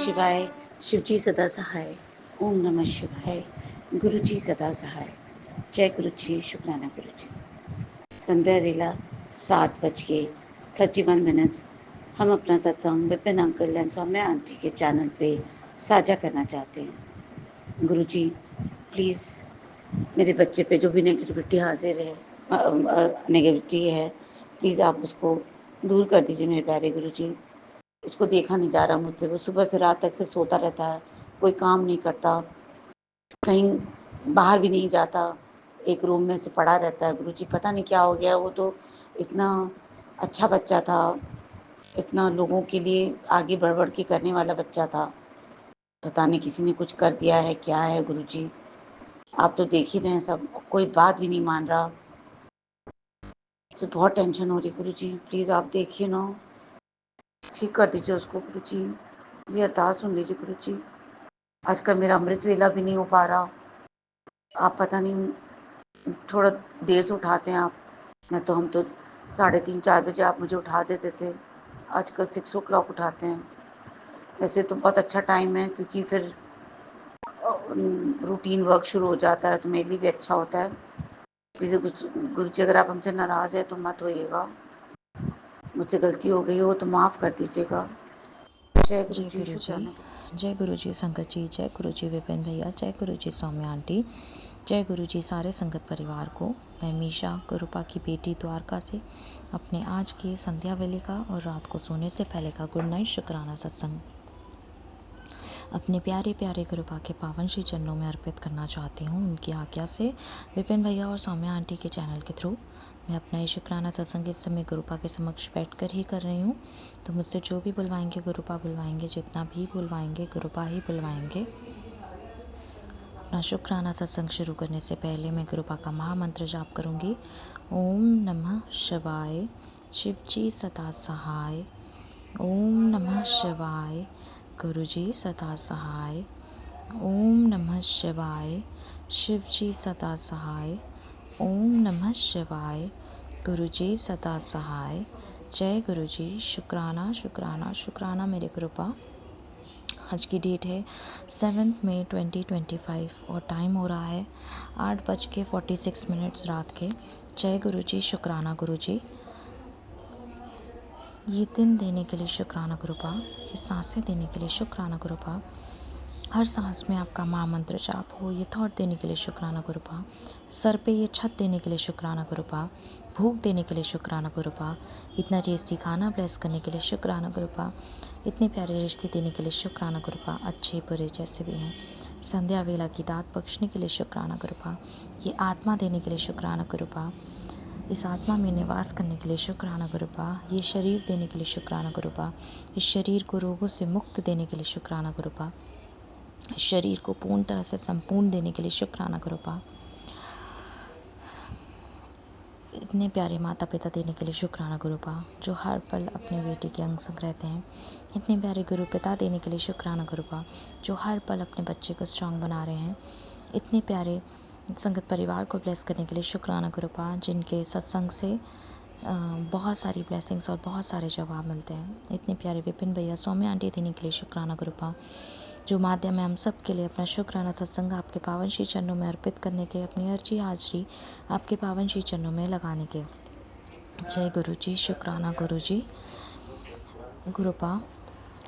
शिवाय, शिवजी सदा सहाय। ओम नमः शिवाय, गुरुजी सदा सहाय। जय गुरुजी, शुक्राना गुरुजी। संध्या वेला 7:31 हम अपना सत्संग Vipin uncle and Saumya aunty के चैनल पे साझा करना चाहते हैं। गुरुजी प्लीज़ मेरे बच्चे पे जो भी नेगेटिविटी हाजिर है, नेगेटिविटी है, प्लीज़ आप उसको दूर कर दीजिए मेरे प्यारे गुरुजी। उसको देखा नहीं जा रहा मुझसे, वो सुबह से रात तक सिर्फ सोता रहता है, कोई काम नहीं करता, कहीं बाहर भी नहीं जाता, एक रूम में से पड़ा रहता है। गुरुजी पता नहीं क्या हो गया, वो तो इतना अच्छा बच्चा था, इतना लोगों के लिए आगे बढ़ बढ़ के करने वाला बच्चा था। पता नहीं किसी ने कुछ कर दिया है, क्या है गुरुजी। आप तो देख ही रहे हैं सब, कोई बात भी नहीं मान रहा। तो बहुत टेंशन हो रही गुरुजी, प्लीज़ आप देखिए ना, ठीक कर दीजिए उसको गुरुजी। ये अरदास सुन लीजिए गुरुजी। आजकल मेरा अमृत वेला भी नहीं हो पा रहा। आप पता नहीं थोड़ा देर से उठाते हैं आप, नहीं तो हम तो 3:30-4 बजे आप मुझे उठा देते थे। आजकल 6 o'clock उठाते हैं। वैसे तो बहुत अच्छा टाइम है, क्योंकि फिर रूटीन वर्क शुरू हो जाता है, तो मेरे लिए भी अच्छा होता है। प्लीज़ गुरुजी अगर आप हमसे नाराज़ हैं तो मत होइएगा, मुझसे गलती हो गई हो तो माफ़ कर दीजिएगा। जय जय गुरुजी, गुरुजी। शुक्राना गुरुजी। जय गुरुजी संगत जी, जय गुरुजी विपिन भैया, जय गुरुजी सौम्या आंटी, जय गुरुजी सारे संगत परिवार को। मैं मीशा गुरुपा की बेटी द्वारका से अपने आज के संध्या वेले का और रात को सोने से पहले का गुड नाइट शुक्राना सत्संग अपने प्यारे प्यारे गुरुपा के पावन श्री चरणों में अर्पित करना चाहती हूँ। उनकी आज्ञा से विपिन भैया और सौम्या आंटी के चैनल के थ्रू मैं अपना ये शुक्राना सत्संग इस समय गुरुपा के समक्ष बैठ कर ही कर रही हूँ। तो मुझसे जो भी बुलवाएंगे गुरुपा बुलवाएंगे, जितना भी बुलवाएंगे गुरुपा ही बुलवाएंगे। अपना शुक्राना सत्संग शुरू करने से पहले मैं गुरुपा का महामंत्र जाप करूँगी। ओम नमः शिवाय, शिवजी सदा सहाय। ओम नमः शिवाय, गुरुजी सदा सहाय। ओम नमः शिवाय, शिवजी सदा सहाय। ओम नमः शिवाय, गुरुजी सदा सहाय। जय गुरुजी, शुक्राना शुक्राना शुक्राना मेरे गुरुपा। आज की डेट है 7 मई 2025 और टाइम हो रहा है 8:46 रात के। जय गुरुजी, शुक्राना गुरुजी। ये दिन देने के लिए शुक्राना गुरुपा, ये सांसें देने के लिए शुक्राना गुरुपा, हर सांस में आपका महामंत्र जाप हो, ये थॉट देने के लिए शुक्राना गुरुपा, सर पे ये छत देने के लिए शुक्राना गुरुपा, भूख देने के लिए शुक्राना गुरुपा, इतना टेस्टी खाना ब्लेस करने के लिए शुक्राना गुरुपा, इतने प्यारे रिश्ते देने के लिए शुक्राना गुरुपा, अच्छे बुरे जैसे भी हैं, संध्या वेला की दात बख्शने के लिए शुक्राना गुरुपा, ये आत्मा देने के लिए शुक्राना गुरुपा, इस आत्मा में निवास करने के लिए शुक्राना गुरुपा, ये शरीर देने के लिए शुक्राना गुरुपा, इस शरीर को रोगों से मुक्त देने के लिए शुक्राना गुरुपा, इस शरीर को पूर्ण तरह से संपूर्ण देने के लिए शुक्राना गुरुपा, इतने प्यारे माता पिता देने के लिए शुक्राना गुरुपा, जो हर पल अपने बेटे के अंग संग रहते हैं। इतने प्यारे गुरु पिता देने के लिए शुक्राना गुरुपा, जो हर पल अपने बच्चे को स्ट्रांग बना रहे हैं। इतने प्यारे संगत परिवार को ब्लेस करने के लिए शुक्राना गुरुपा, जिनके सत्संग से बहुत सारी ब्लेसिंग्स और बहुत सारे जवाब मिलते हैं। इतने प्यारे विपिन भैया, सौम्या आंटी देने के लिए शुक्राना गुरुपा, जो माध्यम है हम सब के लिए अपना शुक्राना सत्संग आपके पावन श्री चरणों में अर्पित करने के, अपनी अर्जी हाजरी आपके पावन श्री चरणों में लगाने के। जय गुरु जी, शुक्राना गुरु जी। गुरुपा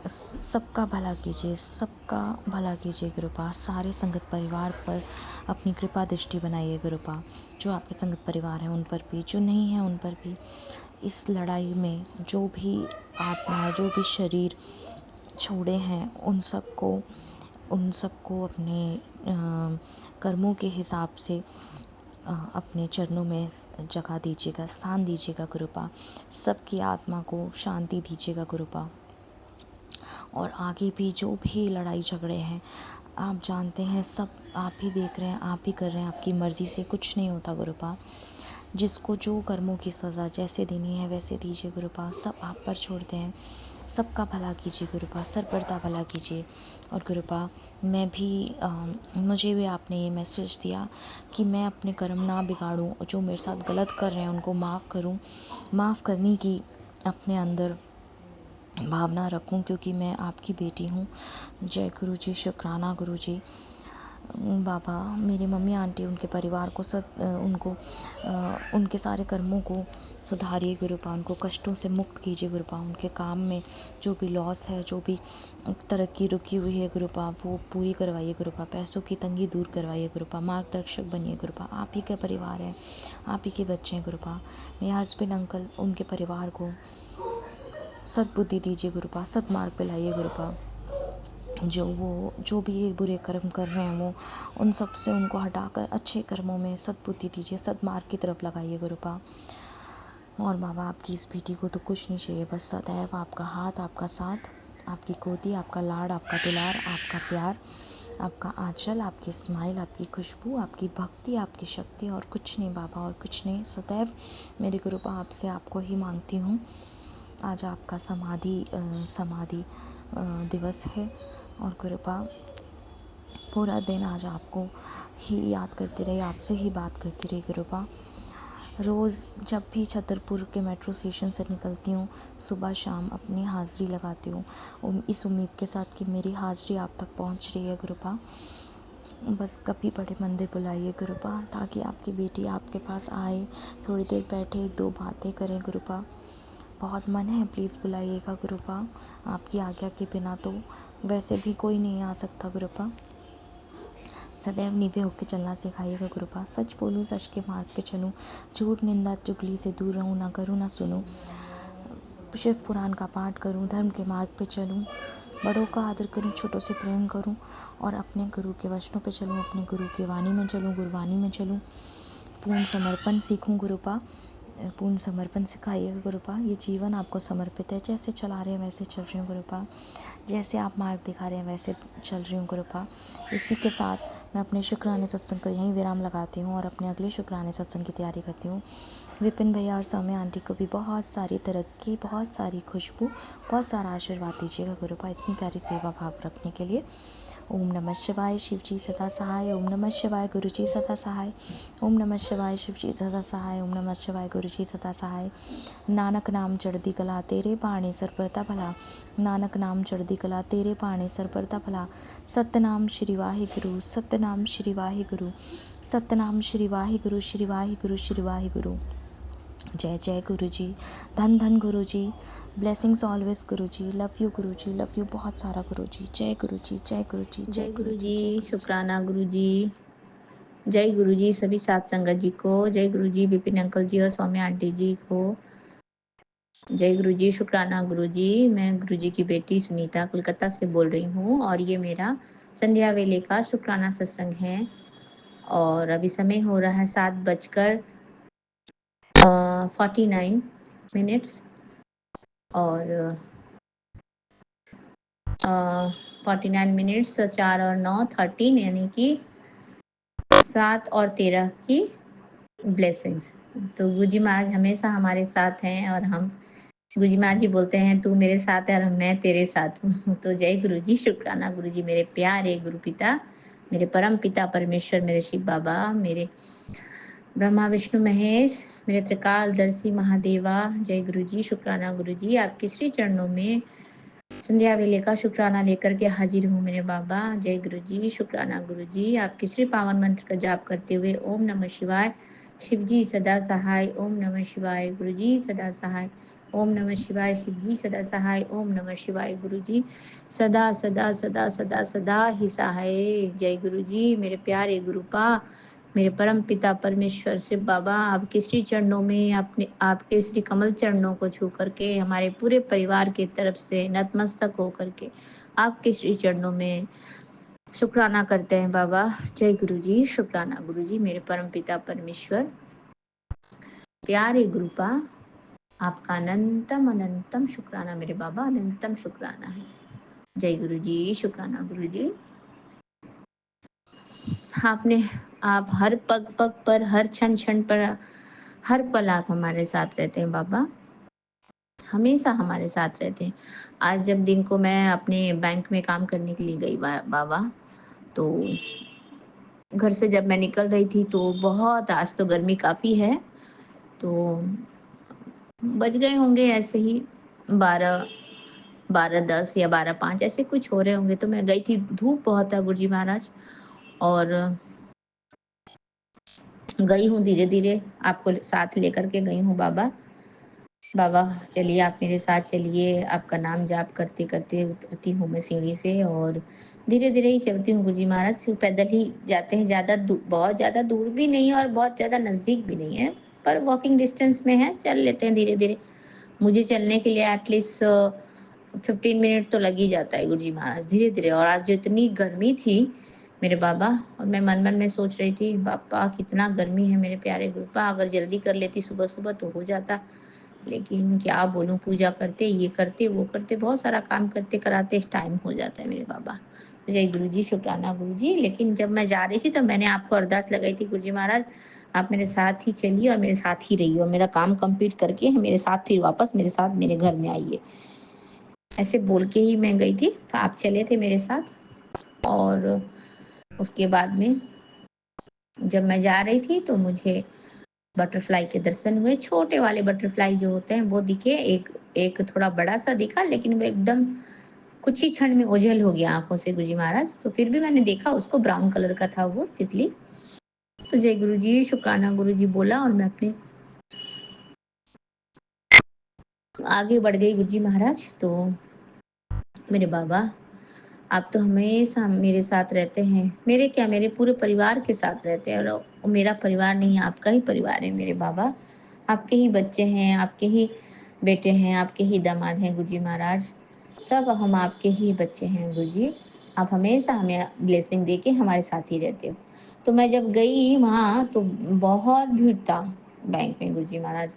सबका भला कीजिए, सबका भला कीजिए गुरुपा, सारे संगत परिवार पर अपनी कृपा दृष्टि बनाइए गुरुपा, जो आपके संगत परिवार हैं उन पर भी, जो नहीं हैं उन पर भी। इस लड़ाई में जो भी आत्मा, जो भी शरीर छोड़े हैं उन सबको अपने कर्मों के हिसाब से अपने चरणों में जगह दीजिएगा, स्थान दीजिएगा गुरुपा, सबकी आत्मा को शांति दीजिएगा गुरुपा। और आगे भी जो भी लड़ाई झगड़े हैं, आप जानते हैं, सब आप ही देख रहे हैं, आप ही कर रहे हैं, आपकी मर्ज़ी से कुछ नहीं होता गुरुपा। जिसको जो कर्मों की सज़ा जैसे देनी है वैसे दीजिए गुरुपा, सब आप पर छोड़ते हैं। सबका भला कीजिए गुरुपा, सरपरता भला कीजिए। और गुरुपा मैं भी मुझे भी आपने ये मैसेज दिया कि मैं अपने कर्म ना बिगाड़ूं, और जो मेरे साथ गलत कर रहे हैं उनको माफ़ करूं, माफ़ करने की अपने अंदर भावना रखूं, क्योंकि मैं आपकी बेटी हूँ। जय गुरु जी, शुक्राना गुरु जी। बाबा, मेरी मम्मी आंटी, उनके परिवार को उनके सारे कर्मों को सुधारिए गुरुपा, उनको कष्टों से मुक्त कीजिए गुरुपा, उनके काम में जो भी लॉस है, जो भी तरक्की रुकी हुई है गुरुपा, वो पूरी करवाइए गुरुपा, पैसों की तंगी दूर करवाइए गुरुपा, मार्गदर्शक बनिए गुरुपा। आप ही का परिवार है, आप ही के बच्चे हैं गुरुपा। मेरे हस्बैंड अंकल, उनके परिवार को सद्बुद्धि दीजिए गुरुपा, सद्मार्ग पे लाइए गुरुपा। जो भी ये बुरे कर्म कर रहे हैं, वो उन सब से उनको हटाकर अच्छे कर्मों में सद्बुद्धि दीजिए, सद्मार्ग की तरफ लगाइए गुरुपा। और बाबा, आपकी इस बेटी को तो कुछ नहीं चाहिए, बस सदैव आपका हाथ, आपका साथ, आपकी गोदी, आपका लाड, आपका दुलार, आपका प्यार, आपका आंचल, आपकी स्माइल, आपकी खुशबू, आपकी भक्ति, आपकी शक्ति, और कुछ नहीं बाबा, और कुछ नहीं। सदैव मेरी गुरुपा आपसे आपको ही मांगती हूँ। आज आपका समाधि दिवस है, और गुरुपा पूरा दिन आज आपको ही याद करती रही, आपसे ही बात करती रही गुरुपा। रोज़ जब भी छतरपुर के मेट्रो स्टेशन से निकलती हूँ, सुबह शाम अपनी हाज़िरी लगाती हूँ, इस उम्मीद के साथ कि मेरी हाज़िरी आप तक पहुँच रही है गुरुपा। बस कभी बड़े मंदिर बुलाइए गुरुपा, ताकि आपकी बेटी आपके पास आए, थोड़ी देर बैठे, दो बातें करें गुरुपा। बहुत मन है, प्लीज़ बुलाइएगा गुरुपा। आपकी आज्ञा के बिना तो वैसे भी कोई नहीं आ सकता गुरुपा। सदैव नीवे होकर चलना सिखाइएगा गुरुपा। सच बोलूँ, सच के मार्ग पे चलूँ, झूठ निंदा चुगली से दूर रहूँ, ना करूँ ना सुनूँ, शिव पुराण का पाठ करूँ, धर्म के मार्ग पे चलूँ, बड़ों का आदर करूँ, छोटों से प्रेम करूँ, और अपने गुरु के वचनों पे चलूँ, अपने गुरु की वाणी में चलूँ, गुरबानी में चलूँ। पूर्ण समर्पण सीखूँ गुरुपा, पूर्ण समर्पण सिखाइएगा गुरुपा। ये जीवन आपको समर्पित है, जैसे चला रहे हैं वैसे चल रही हूँ गुरुपा, जैसे आप मार्ग दिखा रहे हैं वैसे चल रही हूँ गुरुपा। इसी के साथ मैं अपने शुक्राने सत्संग को यहीं विराम लगाती हूँ, और अपने अगले शुक्राने सत्संग की तैयारी करती हूँ। विपिन भैया और सौम्या आंटी को भी बहुत सारी तरक्की, बहुत सारी खुशबू, बहुत सारा आशीर्वाद दीजिएगा गुरुपा, इतनी प्यारी सेवा भाव रखने के लिए। ओम नमः शिवाय, शिव जी सदा सहाय। ओम नमः शिवाय, गुरु जी सदा सहाय। ओम नमः शिवाय, शिव जी सदा सहाय। ओम नमः शिवाय, गुरु जी सदा सहाय। नानक नाम चढ़दी कला, तेरे बाणे सरबता भला। नानक नाम चढ़दी कला, तेरे बाणे सरबता भला। सतनाम श्री वाहिगुरु, सतनाम श्री वाहिगुरु, सतनाम श्री वाहिगुरु, श्री वाहिगुरु, श्री वाहिगुरु। जय जय गुरु जी, धन धन गुरु जी, blessings always Guru ji, love you बहुत सारा गुरु जी। जय गुरु जी, जय गुरु जी, जय गुरु जय जी, गुरु जी। शुक्राना गुरु जी। जय गुरु जी सभी सात संगत जी को, जय गुरु जी विपिन अंकल जी और सौम्या आंटी जी को। जय गुरु जी, शुक्राना गुरु जी। मैं गुरु जी की बेटी सुनीता कोलकाता से बोल रही हूँ, और ये मेरा संध्या वेले का शुक्राना सत्संग है। और अभी समय हो रहा है 7:49 और 49 मिनट्स, 4 और 9 13, यानी कि 7 और 13 की ब्लेसिंग्स। तो गुरुजी महाराज हमेशा हमारे साथ हैं, और हम गुरुजी महाराज जी बोलते हैं तू मेरे साथ है और मैं तेरे साथ हूँ। तो जय गुरु जी, शुक्राना गुरु जी, मेरे प्यारे गुरु पिता, मेरे परम पिता परमेश्वर, मेरे शिव बाबा, मेरे ब्रह्मा विष्णु महेश, मेरे त्रिकालदर्शी महादेवा। जय गुरु जी, शुक्राना गुरु जी। आपके श्री चरणों में संध्या वेले का शुक्राना लेकर के हाजिर हूँ मेरे बाबा। जय गुरु जी, शुक्राना गुरु जी। आपके श्री पावन मंत्र का जाप करते हुए ओम नमः शिवाय, शिव जी सदा सहाय। ओम नमः शिवाय, गुरु जी सदा सहाय। ओम नमः शिवाय, शिव जी सदा सहाय। ओम नमः शिवाय, गुरु जी सदा सदा सदा सदा सदा ही सहाय। जय गुरु जी, मेरे प्यारे गुरुपा, मेरे परम पिता परमेश्वर शिव बाबा, आपके श्री चरणों में, आपके श्री कमल चरणों को छू करके हमारे पूरे परिवार की तरफ से नतमस्तक हो करके आपके श्री चरणों में शुक्राना करते हैं बाबा। जय गुरु जी, शुक्राना गुरु जी, मेरे परम पिता परमेश्वर, प्यारे गुरुपा, आपका अनंतम अनंतम शुक्राना मेरे बाबा, अनंतम शुक्राना है। जय गुरु जी, शुक्राना गुरु जी। आप हर पग पग पर, हर क्षण क्षण पर, हर पल आप हमारे साथ रहते हैं बाबा, हमेशा हमारे साथ रहते हैं। आज जब दिन को मैं अपने बैंक में काम करने के लिए गई बाबा, तो घर से जब मैं निकल रही थी तो बहुत, आज तो गर्मी काफ़ी है, तो बज गए होंगे ऐसे ही 12, 12:10 या 12:05 ऐसे कुछ हो रहे होंगे, तो मैं गई थी, धूप बहुत था गुरुजी महाराज, और गई हूँ धीरे-धीरे, आपको साथ लेकर के गई हूँ बाबा। बाबा चलिए आप मेरे साथ चलिए, आपका नाम जाप करते-करते उतरती हूँ मैं सीढ़ी से, और धीरे-धीरे ही चलती हूँ गुरुजी महाराज, पैदल ही जाते हैं, बहुत ज़्यादा दूर भी नहीं है और बहुत ज़्यादा नज़दीक भी नहीं है, पर वॉकिंग डिस्टेंस में है, चल लेते हैं धीरे-धीरे। मुझे चलने के लिए एटलीस्ट 15 मिनट तो लग ही जाता है गुरुजी महाराज, धीरे-धीरे। और आज जो इतनी गर्मी थी मेरे बाबा, और मैं मन-मन में सोच रही थी, बाप्पा कितना गर्मी है मेरे प्यारे गुरुपा, अगर जल्दी कर लेती सुबह-सुबह तो हो जाता। लेकिन क्या बोलूँ, पूजा करते, ये करते, वो करते, बहुत सारा काम करते कराते टाइम हो जाता है मेरे बाबा। जय गुरु जी, शुक्राना गुरु जी। लेकिन जब मैं जा रही थी तो मैंने आपको अरदास लगाई थी, गुरु जी महाराज आप मेरे साथ ही चलिए और मेरे साथ ही रहिए, और मेरा काम कंप्लीट करके मेरे साथ फिर वापस मेरे साथ मेरे घर में आइए। ऐसे बोल के ही मैं गई थी, तो आप चले थे मेरे साथ। और उसके बाद में जब मैं जा रही थी तो मुझे बटरफ्लाई के दर्शन हुए, छोटे वाले बटरफ्लाई जो होते हैं वो दिखे, एक एक थोड़ा बड़ा-सा दिखा, लेकिन वो एकदम कुछ ही क्षण में ओझल हो गया आँखों से गुरुजी महाराज। तो फिर भी मैंने देखा उसको, ब्राउन कलर का था वो तितली। तो जय गुरुजी, शुक्राना गुरुजी बोला, और मैं अपने आगे बढ़ गई गुरुजी महाराज। तो मेरे बाबा आप तो हमेशा मेरे साथ रहते हैं, मेरे क्या, मेरे पूरे परिवार के साथ रहते हैं, और वो मेरा परिवार नहीं है, आपका ही परिवार है मेरे बाबा। आपके ही बच्चे हैं, आपके ही बेटे हैं, आपके ही दामाद हैं गुरुजी महाराज। सब हम आपके ही बच्चे हैं गुरुजी। आप हमेशा हमें ब्लेसिंग दे के हमारे साथ ही रहते हो। तो मैं जब गई वहाँ तो बहुत भीड़ था बैंक में गुरुजी महाराज,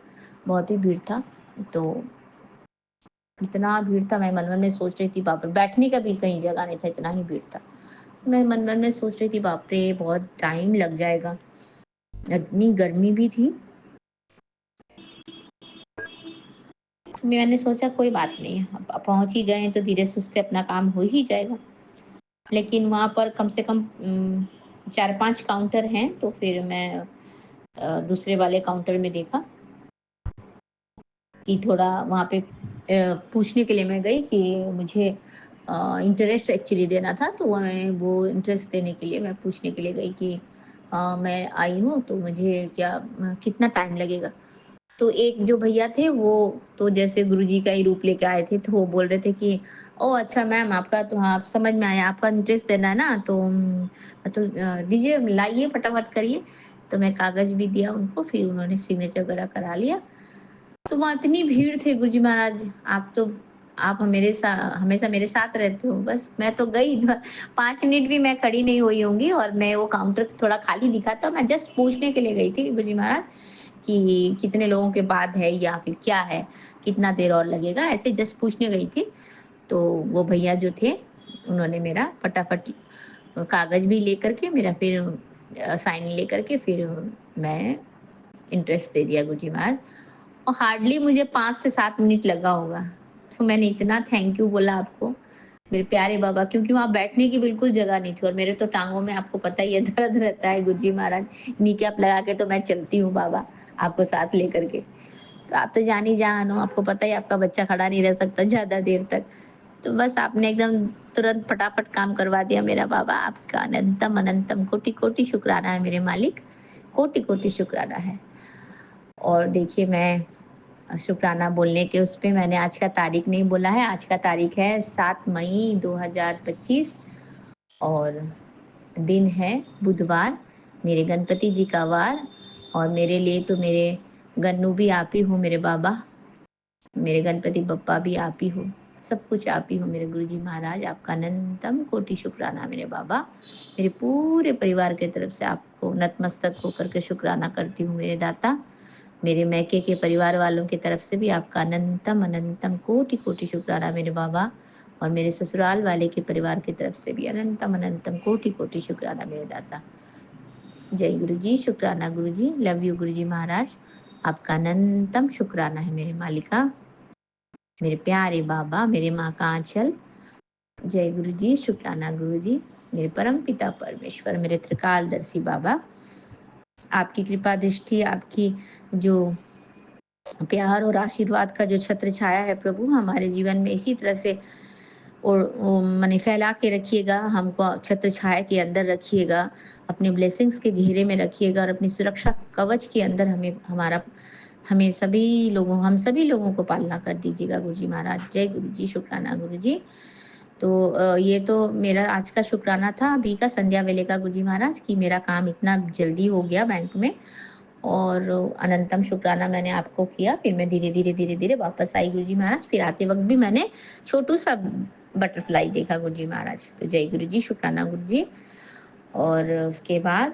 बहुत ही भीड़ था। तो इतना भीड़ था, मैं मन-मन में सोच रही थी बाप रे! बैठने का भी कहीं जगह नहीं था, इतना ही भीड़ था। मैं मन-मन में सोच रही थी बाप रे! बहुत टाइम लग जाएगा। इतनी गर्मी भी थी। मैंने सोचा कोई बात नहीं, अब पहुँच ही गए हैं तो धीरे-सुस्ते अपना काम हो ही जाएगा। लेकिन वहाँ पर कम से कम 4-5 काउंटर हैं, तो फिर मैं दूसरे वाले काउंटर में देखा कि थोड़ा वहाँ पे पूछने के लिए मैं गई कि मुझे इंटरेस्ट एक्चुअली देना था, तो मैं वो इंटरेस्ट देने के लिए मैं पूछने के लिए गई कि मैं आई हूँ तो मुझे क्या कितना टाइम लगेगा? तो एक जो भैया थे वो तो जैसे गुरुजी का ही रूप लेके आए थे, तो वो बोल रहे थे कि ओह! अच्छा मैम आपका तो हाँ, समझ में आया, आपका इंटरेस्ट देना है ना, तो तो दीजिए, लाइए फटाफट करिए। तो मैं कागज़ भी दिया उनको, फिर उन्होंने सिग्नेचर वगैरह करा लिया। तो वहाँ इतनी भीड़ थे गुरुजी महाराज, आप मेरे सा हमेशा मेरे साथ रहते हो, बस मैं तो गई 5 मिनट भी मैं खड़ी नहीं हुई होंगी, और मैं वो काउंटर थोड़ा खाली दिखा था, मैं जस्ट पूछने के लिए गई थी गुरुजी महाराज कि कितने लोगों के बाद है या फिर क्या है, कितना देर और लगेगा, ऐसे जस्ट पूछने गई थी। तो वो भैया जो थे, उन्होंने मेरा फटाफट कागज़ भी लेकर के मेरा फिर साइन लेकर के फिर मैं इंटरेस्ट दे दिया गुरुजी महाराज, और हार्डली मुझे 5 से 7 मिनट लगा होगा। तो मैंने इतना थैंक यू बोला आपको, मेरे प्यारे बाबा, क्योंकि वहाँ बैठने की बिल्कुल जगह नहीं थी, और मेरे तो टाँगों में आपको पता ही है दर्द रहता है गुरुजी महाराज, नी कैप लगा के तो मैं चलती हूँ बाबा, आपको साथ लेकर के। तो आप तो जान ही जान हो, आपको पता ही है आपका बच्चा खड़ा नहीं रह सकता ज़्यादा देर तक। तो बस आपने एकदम तुरंत फटाफट काम करवा दिया मेरा बाबा, आपका अनंतम अनंतम कोटि-कोटि शुक्राना है मेरे मालिक, कोटि-कोटि शुक्राना है। और देखिए मैं शुक्राना बोलने के उस पे मैंने आज का तारीख नहीं बोला है, आज का तारीख है 7 मई 2025, और दिन है बुधवार, मेरे गणपति जी का वार, और मेरे लिए तो मेरे गन्नू भी आप ही हो मेरे बाबा, मेरे गणपति बप्पा भी आप ही हो, सब कुछ आप ही हो मेरे गुरुजी महाराज, आपका अनंतम कोटि शुक्राना मेरे बाबा। मेरे पूरे परिवार की तरफ से आपको नतमस्तक होकर के शुक्राना करती हूँ मेरे दाता। मेरे मैके के परिवार वालों की तरफ से भी आपका अनंतम अनंतम कोटि कोटि शुक्राना मेरे बाबा, और मेरे ससुराल वाले के परिवार की तरफ से भी अनंतम अनंतम कोटि कोटि शुक्राना मेरे दाता। जय गुरु जी, शुक्राना गुरु जी, लव यू गुरु जी महाराज, आपका अनंतम शुक्राना है मेरे मालिका, मेरे प्यारे बाबा, मेरे माँ का आंचल। जय गुरु जी, शुक्राना गुरु जी, मेरे परम पिता परमेश्वर, मेरे त्रिकालदर्शी बाबा, आपकी कृपा दृष्टि, आपकी जो प्यार और आशीर्वाद का जो छत्र छाया है प्रभु हमारे जीवन में इसी तरह से और माने फैला के रखिएगा, हमको छत्र छाया के अंदर रखिएगा, अपने ब्लेसिंग्स के घेरे में रखिएगा और अपनी सुरक्षा कवच के अंदर हम सभी लोगों को पालना कर दीजिएगा गुरु जी महाराज। जय गुरु जी, शुक्राना गुरु जी। तो ये तो मेरा आज का शुक्राना था अभी का संध्या वेले का गुरु जी महाराज कि मेरा काम इतना जल्दी हो गया बैंक में और अनंतम शुक्राना मैंने आपको किया। फिर मैं धीरे-धीरे वापस आई गुरुजी महाराज। फिर आते वक़्त भी मैंने छोटू-सा बटरफ्लाई देखा गुरुजी महाराज। तो जय गुरुजी, शुक्राना गुरुजी। और उसके बाद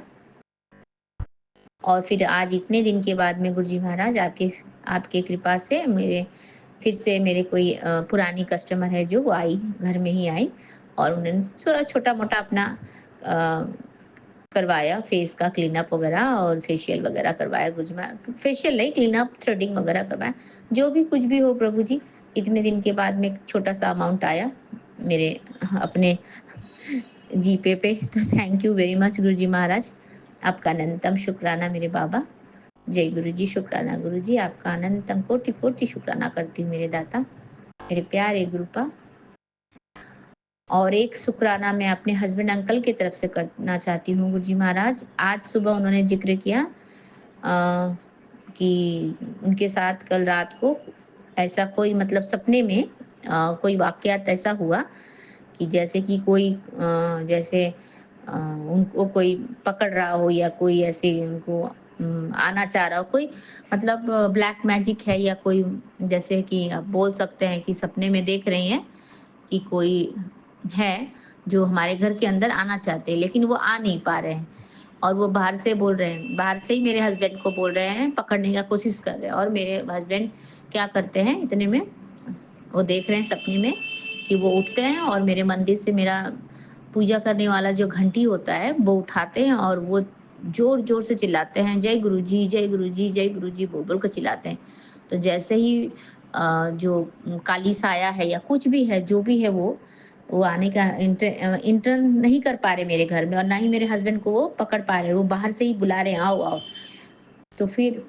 और फिर आज इतने दिन के बाद में गुरुजी महाराज आपके आपके कृपा से फिर से मेरे कोई पुरानी कस्टमर है जो वो आई, घर में ही आई और उन्होंने थोड़ा छोटा-मोटा अपना करवाया फेस का क्लीनअप वगैरह और फेशियल वगैरह करवाया गुरुजी महाराज। फेशियल नहीं, क्लीनअप, थ्रेडिंग वगैरह करवाया। जो भी कुछ भी हो प्रभु जी, इतने दिन के बाद में एक छोटा-सा अमाउंट आया मेरे अपने जीपे पे। तो थैंक यू वेरी मच गुरुजी महाराज। आपका अनंतम शुक्राना मेरे बाबा। जय गुरुजी, शुक्राना गुरुजी। आपका अनंतम कोटि-कोटि शुक्राना करती हूँ मेरे दाता, मेरे प्यारे गुरुपा। और एक शुक्राना मैं अपने हस्बैंड अंकल की तरफ से करना चाहती हूँ गुरुजी महाराज। आज सुबह उन्होंने ज़िक्र किया कि उनके साथ कल रात को ऐसा कोई मतलब सपने में कोई वाक़यात ऐसा हुआ कि जैसे कि कोई जैसे उनको कोई पकड़ रहा हो या कोई ऐसे उनको आना चाह रहा हो, कोई मतलब ब्लैक मैजिक है या कोई जैसे कि आप बोल सकते हैं कि सपने में देख रही हैं कि कोई है जो हमारे घर के अंदर आना चाहते हैं लेकिन वो आ नहीं पा रहे हैं और वो बाहर से बोल रहे हैं, बाहर से ही मेरे हस्बैंड को बोल रहे हैं, पकड़ने का कोशिश कर रहे हैं और मेरे हस्बैंड क्या करते हैं इतने में वो देख रहे हैं सपने में कि वो उठते हैं और मेरे मंदिर से मेरा पूजा करने वाला जो घंटी होता है वो उठाते हैं और वो जोर जोर से चिल्लाते हैं, जय गुरु जी, जय गुरु जी, जय गुरु जी बोल बोल कर चिल्लाते हैं। तो जैसे ही जो काली साया है या कुछ भी है जो भी है वो आने का इंटर नहीं कर पा रहे मेरे घर में और ना ही मेरे हस्बैंड को वो पकड़ पा रहे, वो बाहर से ही बुला रहे हैं, आओ आओ। तो फिर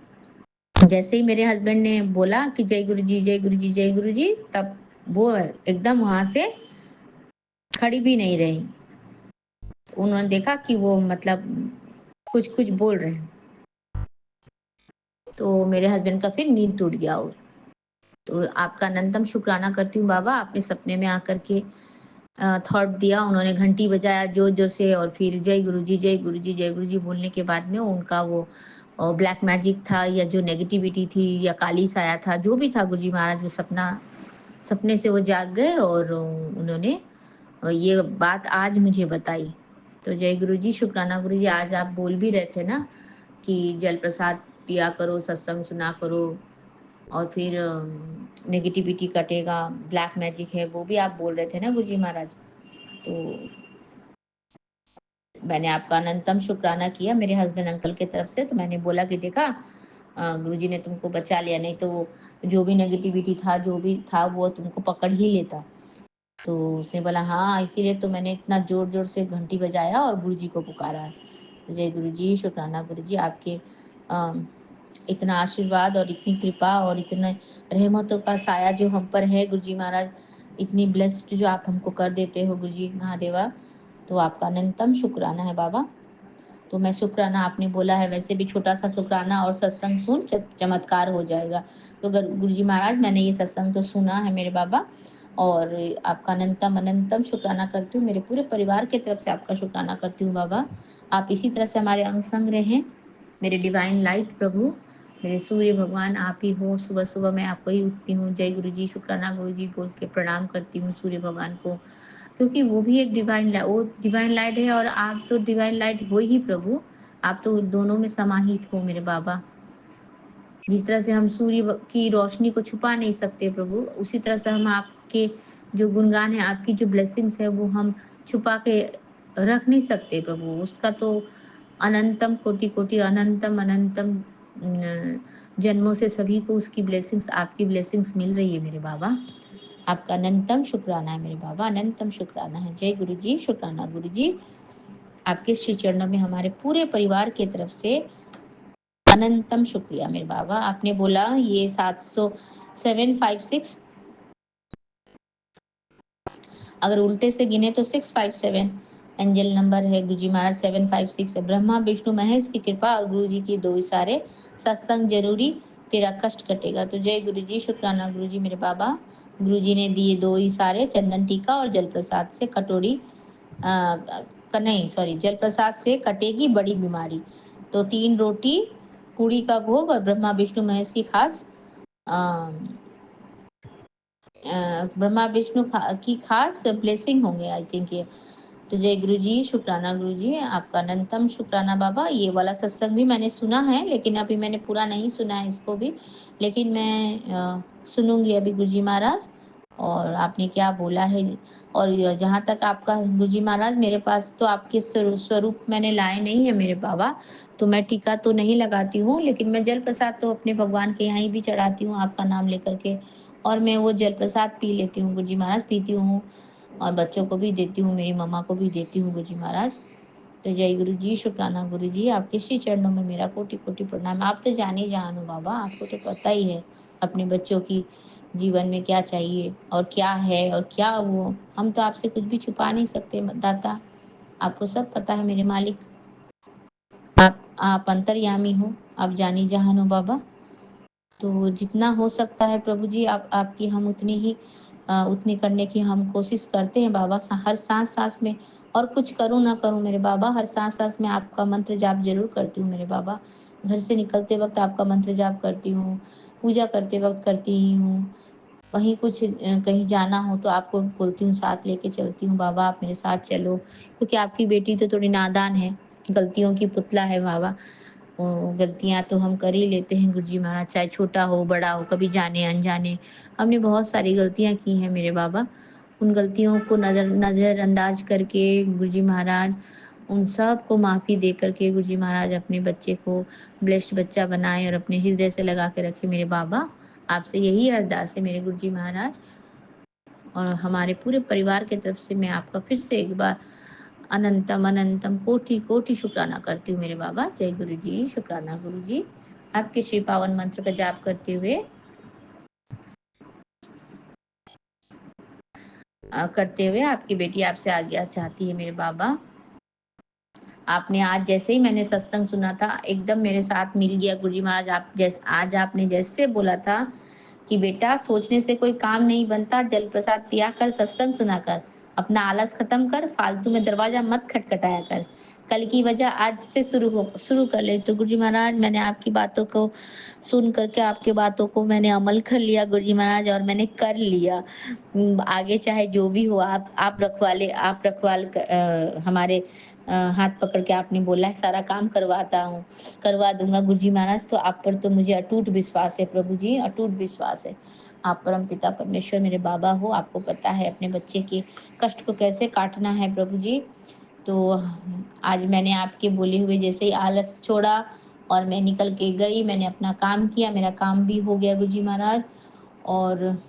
जैसे ही मेरे हस्बैंड ने बोला कि जय गुरु जी, जय गुरु जी, जय गुरु जी, तब वो एकदम वहां से खड़ी भी नहीं रही। उन्होंने देखा कि वो मतलब कुछ कुछ बोल रहे हैं। तो मेरे हस्बैंड का फिर नींद टूट गया। और तो आपका अनंतम शुक्राना करती हूँ बाबा, आपने सपने में आकर के थॉट दिया, उन्होंने घंटी बजाया जोर-जोर से और फिर जय गुरु जी, जय गुरु जी, जय गुरु जी बोलने के बाद में उनका वो ब्लैक मैजिक था या जो नेगेटिविटी थी या काली साया था, जो भी था गुरुजी महाराज वो सपने से वो जाग गए और उन्होंने ये बात आज मुझे बताई। तो जय गुरु जी, शुक्राना गुरु जी, आज आप बोल भी रहे थे ना कि जल प्रसाद पिया करो, सत्संग सुना करो और फिर नेगेटिविटी कटेगा, ब्लैक मैजिक है, वो भी आप बोल रहे थे ना गुरुजी महाराज। तो मैंने आपका अनंतम शुक्राना किया मेरे हस्बैंड अंकल की तरफ से। तो मैंने बोला कि देखा गुरुजी ने तुमको बचा लिया, नहीं तो वो जो भी नेगेटिविटी था, जो भी था वो तुमको पकड़ ही लेता। तो उसने बोला हाँ, इसीलिए तो मैंने इतना ज़ोर-ज़ोर से घंटी बजाया और गुरुजी को पुकारा है। जय गुरुजी, शुक्राना गुरुजी आपके अ, इतना आशीर्वाद और इतनी कृपा और इतने रहमतों का साया जो हम पर है गुरुजी महाराज, इतनी ब्लेस्ड जो आप हमको कर देते हो गुरुजी महादेवा, तो आपका अनंतम शुक्राना है बाबा। तो मैं शुक्राना आपने बोला है वैसे भी छोटा-सा शुक्राना और सत्संग सुन चमत्कार हो जाएगा। तो गुरुजी महाराज मैंने ये सत्संग तो सुना है मेरे बाबा और आपका अनंतम अनंतम शुक्राना करती हूँ। मेरे पूरे परिवार की तरफ से आपका शुक्राना करती हूँ बाबा। आप इसी तरह से हमारे अंग संग रहें। मेरे डिवाइन लाइट प्रभु, मेरे सूर्य भगवान आप ही हो। सुबह-सुबह मैं आपको ही उठती हूँ। जय गुरुजी, शुक्राना गुरुजी बोल के प्रणाम करती हूँ सूर्य भगवान को। क्योंकि वो भी एक वो डिवाइन लाइट है और आप तो डिवाइन लाइट हो ही प्रभु। आप तो दोनों में समाहित हो मेरे बाबा। जिस तरह से हम की रोशनी को छुपा नहीं सकते प्रभु, उसी तरह से हम आपके जो गुणगान है, आपकी जो ब्लेसिंग्स है वो हम छुपा के रख नहीं सकते प्रभु। उसका तो अनंतम कोटि-कोटि अनंतम अनंतम जन्मों से सभी को उसकी ब्लेसिंग्स आपकी ब्लेसिंग्स मिल रही है मेरे बाबा। आपका अनंतम शुक्राना है मेरे बाबा, अनंतम शुक्राना है। जय गुरु जी, शुक्राना गुरु जी। आपके श्री चरणों में हमारे पूरे परिवार की तरफ से अनंतम शुक्रिया मेरे बाबा। आपने बोला ये 700 756, अगर उल्टे से गिने तो 657 एंजल नंबर है गुरुजी महाराज, 756 है। ब्रह्मा विष्णु महेश की कृपा और गुरु जी की दो इशारे, सत्संग जरूरी, तेरा कष्ट कटेगा। तो जय गुरु जी, शुक्राना गुरु जी मेरे बाबा। गुरु जी ने दिए दो इशारे, चंदन टीका और जल प्रसाद से कटोरी नहीं सॉरी, जल प्रसाद से कटेगी बड़ी बीमारी। तो 3 रोटी पूरी का भोग और ब्रह्मा विष्णु महेश की खास अ, ब्रह्मा विष्णु की खास ब्लेसिंग होंगे आई थिंक ये। तो जय गुरु जी, शुक्राना गुरु जी, आपका अनंतम शुक्राना बाबा। ये वाला सत्संग भी मैंने सुना है, लेकिन अभी मैंने पूरा नहीं सुना है इसको भी, लेकिन मैं सुनूंगी अभी गुरु जी महाराज। और आपने क्या बोला है, और जहाँ तक आपका गुरु जी महाराज, मेरे पास तो आपके स्वरूप मैंने लाए नहीं है मेरे बाबा, तो मैं टीका तो नहीं लगाती हूँ, लेकिन मैं जल प्रसाद तो अपने भगवान के यहाँ ही भी चढ़ाती हूँ आपका नाम लेकर के, और मैं वो जल प्रसाद पी लेती हूँ गुरु जी महाराज, पीती हूँ, और बच्चों को भी देती हूँ, मेरी मम्मा को भी देती हूँ गुरु जी महाराज। तो जय गुरु जी, शुक्राना गुरु जी, आपके श्री चरणों में मेरा कोटि कोटि प्रणाम। आप तो जाने जान हो बाबा, आपको तो पता ही है अपने बच्चों की जीवन में क्या चाहिए और क्या है और क्या वो, हम तो आपसे कुछ भी छुपा नहीं सकते दाता, आपको सब पता है मेरे मालिक। आप अंतर्यामी हो, आप जानी जहान हो बाबा। तो जितना हो सकता है प्रभु जी, आप आपकी हम उतनी ही उतनी करने की हम कोशिश करते हैं बाबा, हर सांस सांस में, और कुछ करूं ना करूं मेरे बाबा, हर सांस सांस में आपका मंत्र जाप जरूर करती हूँ मेरे बाबा। घर से निकलते वक्त आपका मंत्र जाप करती हूँ, पूजा करते वक्त करती ही हूँ, कहीं कुछ कहीं जाना हो तो आपको बोलती हूँ साथ लेके चलती हूँ, बाबा आप मेरे साथ चलो, क्योंकि आपकी बेटी तो थोड़ी नादान है, गलतियों की पुतला है बाबा। गलतियाँ तो हम कर ही लेते हैं गुरुजी महाराज, चाहे छोटा हो बड़ा हो, कभी जाने अनजाने हमने बहुत सारी गलतियाँ की हैं मेरे बाबा। उन गलतियों को नज़रअंदाज करके गुरुजी महाराज, उन सब को माफ़ी दे करके गुरुजी महाराज अपने बच्चे को ब्लेस्ड बच्चा बनाए और अपने हृदय से लगा के रखे मेरे बाबा। आपसे यही अरदास है मेरे गुरुजी महाराज, और हमारे पूरे परिवार की तरफ से मैं आपका फिर से एक बार अनंतम अनंतम कोटि कोटि शुक्राना करती हूँ मेरे बाबा। जय गुरु जी, शुक्राना गुरु जी। आपके श्री पावन मंत्र का जाप करते हुए आपकी बेटी आपसे आज्ञा चाहती है मेरे बाबा। आपने आज जैसे ही मैंने सत्संग सुना था, एकदम मेरे साथ मिल गया गुरुजी महाराज। आप जैसे आज आपने जैसे बोला था कि बेटा सोचने से कोई काम नहीं बनता, जल प्रसाद पिया कर, सत्संग सुना कर, अपना आलस खत्म कर, फालतू में दरवाजा मत खटखटाया कर, कल की वजह आज से शुरू कर ले। तो गुरुजी महाराज, मैंने आपकी बातों को सुन करके, आपकी बातों को मैंने अमल कर लिया गुरुजी महाराज, और मैंने कर लिया। आगे चाहे जो भी हो, आप हमारे हाथ पकड़ के आपने बोला है सारा काम करवाता हूँ, करवा दूंगा गुरुजी महाराज। तो आप पर तो मुझे अटूट विश्वास है प्रभु जी, अटूट विश्वास है। आप परम पिता परमेश्वर मेरे बाबा हो, आपको पता है अपने बच्चे के कष्ट को कैसे काटना है प्रभु जी। तो आज मैंने आपके बोले हुए जैसे ही आलस छोड़ा और मैं निकल के गई, मैंने अपना काम किया, मेरा काम भी हो गया गुरुजी महाराज, और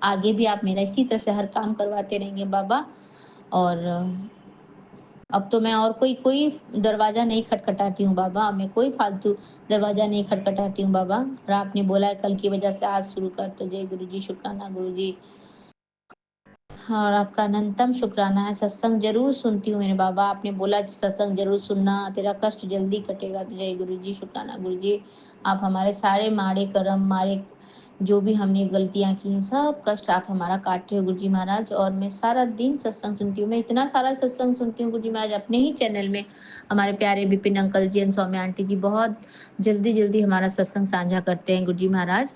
आगे भी आप मेरा इसी तरह से हर काम करवाते रहेंगे बाबा। और अब तो मैं और कोई दरवाजा नहीं खटखटाती हूँ बाबा, मैं कोई फालतू दरवाजा नहीं खटखटाती हूँ बाबा। और आपने बोला है कल की वजह से आज शुरू कर, तो जय गुरु जी, शुक्राना गुरु जी। हाँ, और आपका अनंतम शुक्राना है। सत्संग जरूर सुनती हूँ मेरे बाबा, आपने बोला सत्संग जरूर सुनना, तेरा कष्ट जल्दी कटेगा। तो जय गुरु जी, शुक्राना गुरु जी। आप हमारे सारे माड़े कर्म, मारे जो भी हमने गलतियां की हैं, सब कष्ट आप हमारा काटे हो गुरुजी महाराज। और मैं सारा दिन सत्संग सुनती हूँ, मैं इतना सारा सत्संग सुनती हूँ गुरुजी महाराज अपने ही चैनल में। हमारे प्यारे Vipin uncle ji and Saumya aunty ji बहुत जल्दी जल्दी हमारा सत्संग साझा करते हैं गुरुजी महाराज।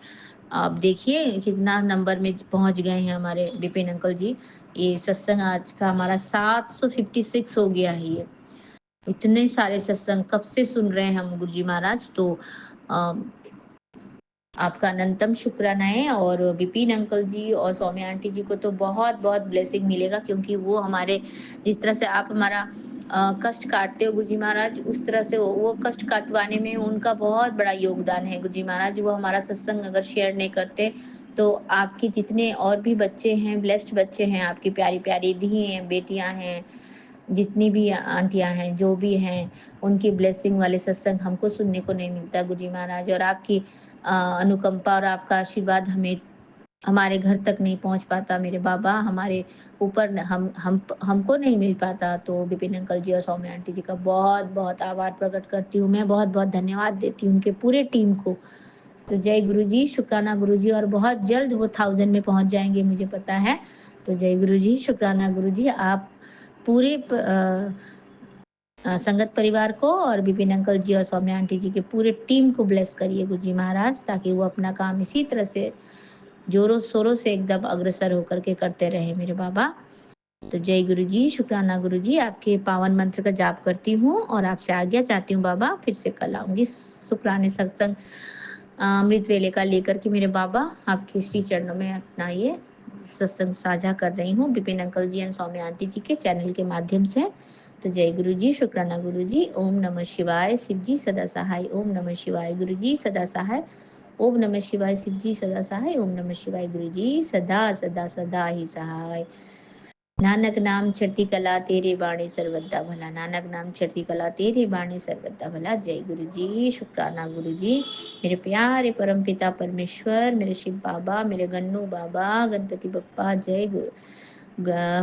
आप देखिए कितना नंबर में पहुंच गए हैं हमारे विपिन अंकल जी। ये सत्संग आज का हमारा 756 हो गया है ये। इतने सारे सत्संग कब से सुन रहे हैं हम गुरुजी महाराज। तो अ, आपका अनंतम शुक्राना है, और विपिन अंकल जी और सौम्या आंटी जी को तो बहुत बहुत ब्लेसिंग मिलेगा, क्योंकि वो हमारे, जिस तरह से आप हमारा कष्ट काटते हो गुरुजी महाराज, उस तरह से वो कष्ट काटवाने में उनका बहुत बड़ा योगदान है गुरुजी महाराज। वो हमारा सत्संग अगर शेयर नहीं करते तो आपके जितने और भी बच्चे हैं, ब्लेस्ड बच्चे हैं, आपकी प्यारी प्यारी दी हैं, बेटियां हैं, जितनी भी आंटियाँ हैं, जो भी हैं, उनकी ब्लेसिंग वाले सत्संग हमको सुनने को नहीं मिलता गुरुजी महाराज, और आपकी अनुकंपा और आपका आशीर्वाद हमें हमारे घर तक नहीं पहुँच पाता मेरे बाबा, हमारे ऊपर न हम हमको नहीं मिल पाता। तो विपिन अंकल जी और सौम्या आंटी जी का बहुत-बहुत आभार प्रकट करती हूँ मैं, बहुत-बहुत धन्यवाद देती हूँ उनके पूरे टीम को। तो जय गुरुजी, शुक्राना गुरुजी, और बहुत जल्द वो 1000 में पहुँच जाएँगे मुझे पता है। तो जय गुरुजी, शुक्राना गुरुजी, आप पूरे संगत परिवार को और विपिन अंकल जी और सौम्या आंटी जी के पूरे टीम को ब्लेस करिए गुरुजी महाराज, ताकि वो अपना काम इसी तरह से जोरों-शोरों से एकदम अग्रसर होकर के करते रहें मेरे बाबा। तो जय गुरुजी, शुक्राना गुरुजी, आपके पावन मंत्र का जाप करती हूँ और आपसे आज्ञा चाहती हूँ बाबा, फिर से कल आऊँगी शुक्राने सत्संग अमृत वेले का लेकर के मेरे बाबा, आपके श्री चरणों में अपना ये सत्संग साझा कर रही हूँ Vipin uncle ji and Saumya aunty ji के चैनल के माध्यम से। तो जय गुरुजी, शुक्राना गुरुजी, ओम नमः शिवाय, शिव जी सदा सहाय, ओम नमः शिवाय, गुरुजी सदा सहाय, ओम नमः शिवाय, शिव जी सदा सहाय, ओम नमः शिवाय, गुरुजी सदा सदा सदा ही सहाय। नानक नाम चढ़ती कला तेरे बाणी सर्वदा भला, नानक नाम चढ़ती कला तेरे बाणी सर्वदा भला। जय गुरु जी, शुक्राना गुरु जी, मेरे प्यारे परम पिता परमेश्वर, मेरे शिव बाबा, मेरे गन्नू बाबा, गणपति बप्पा जय गुरु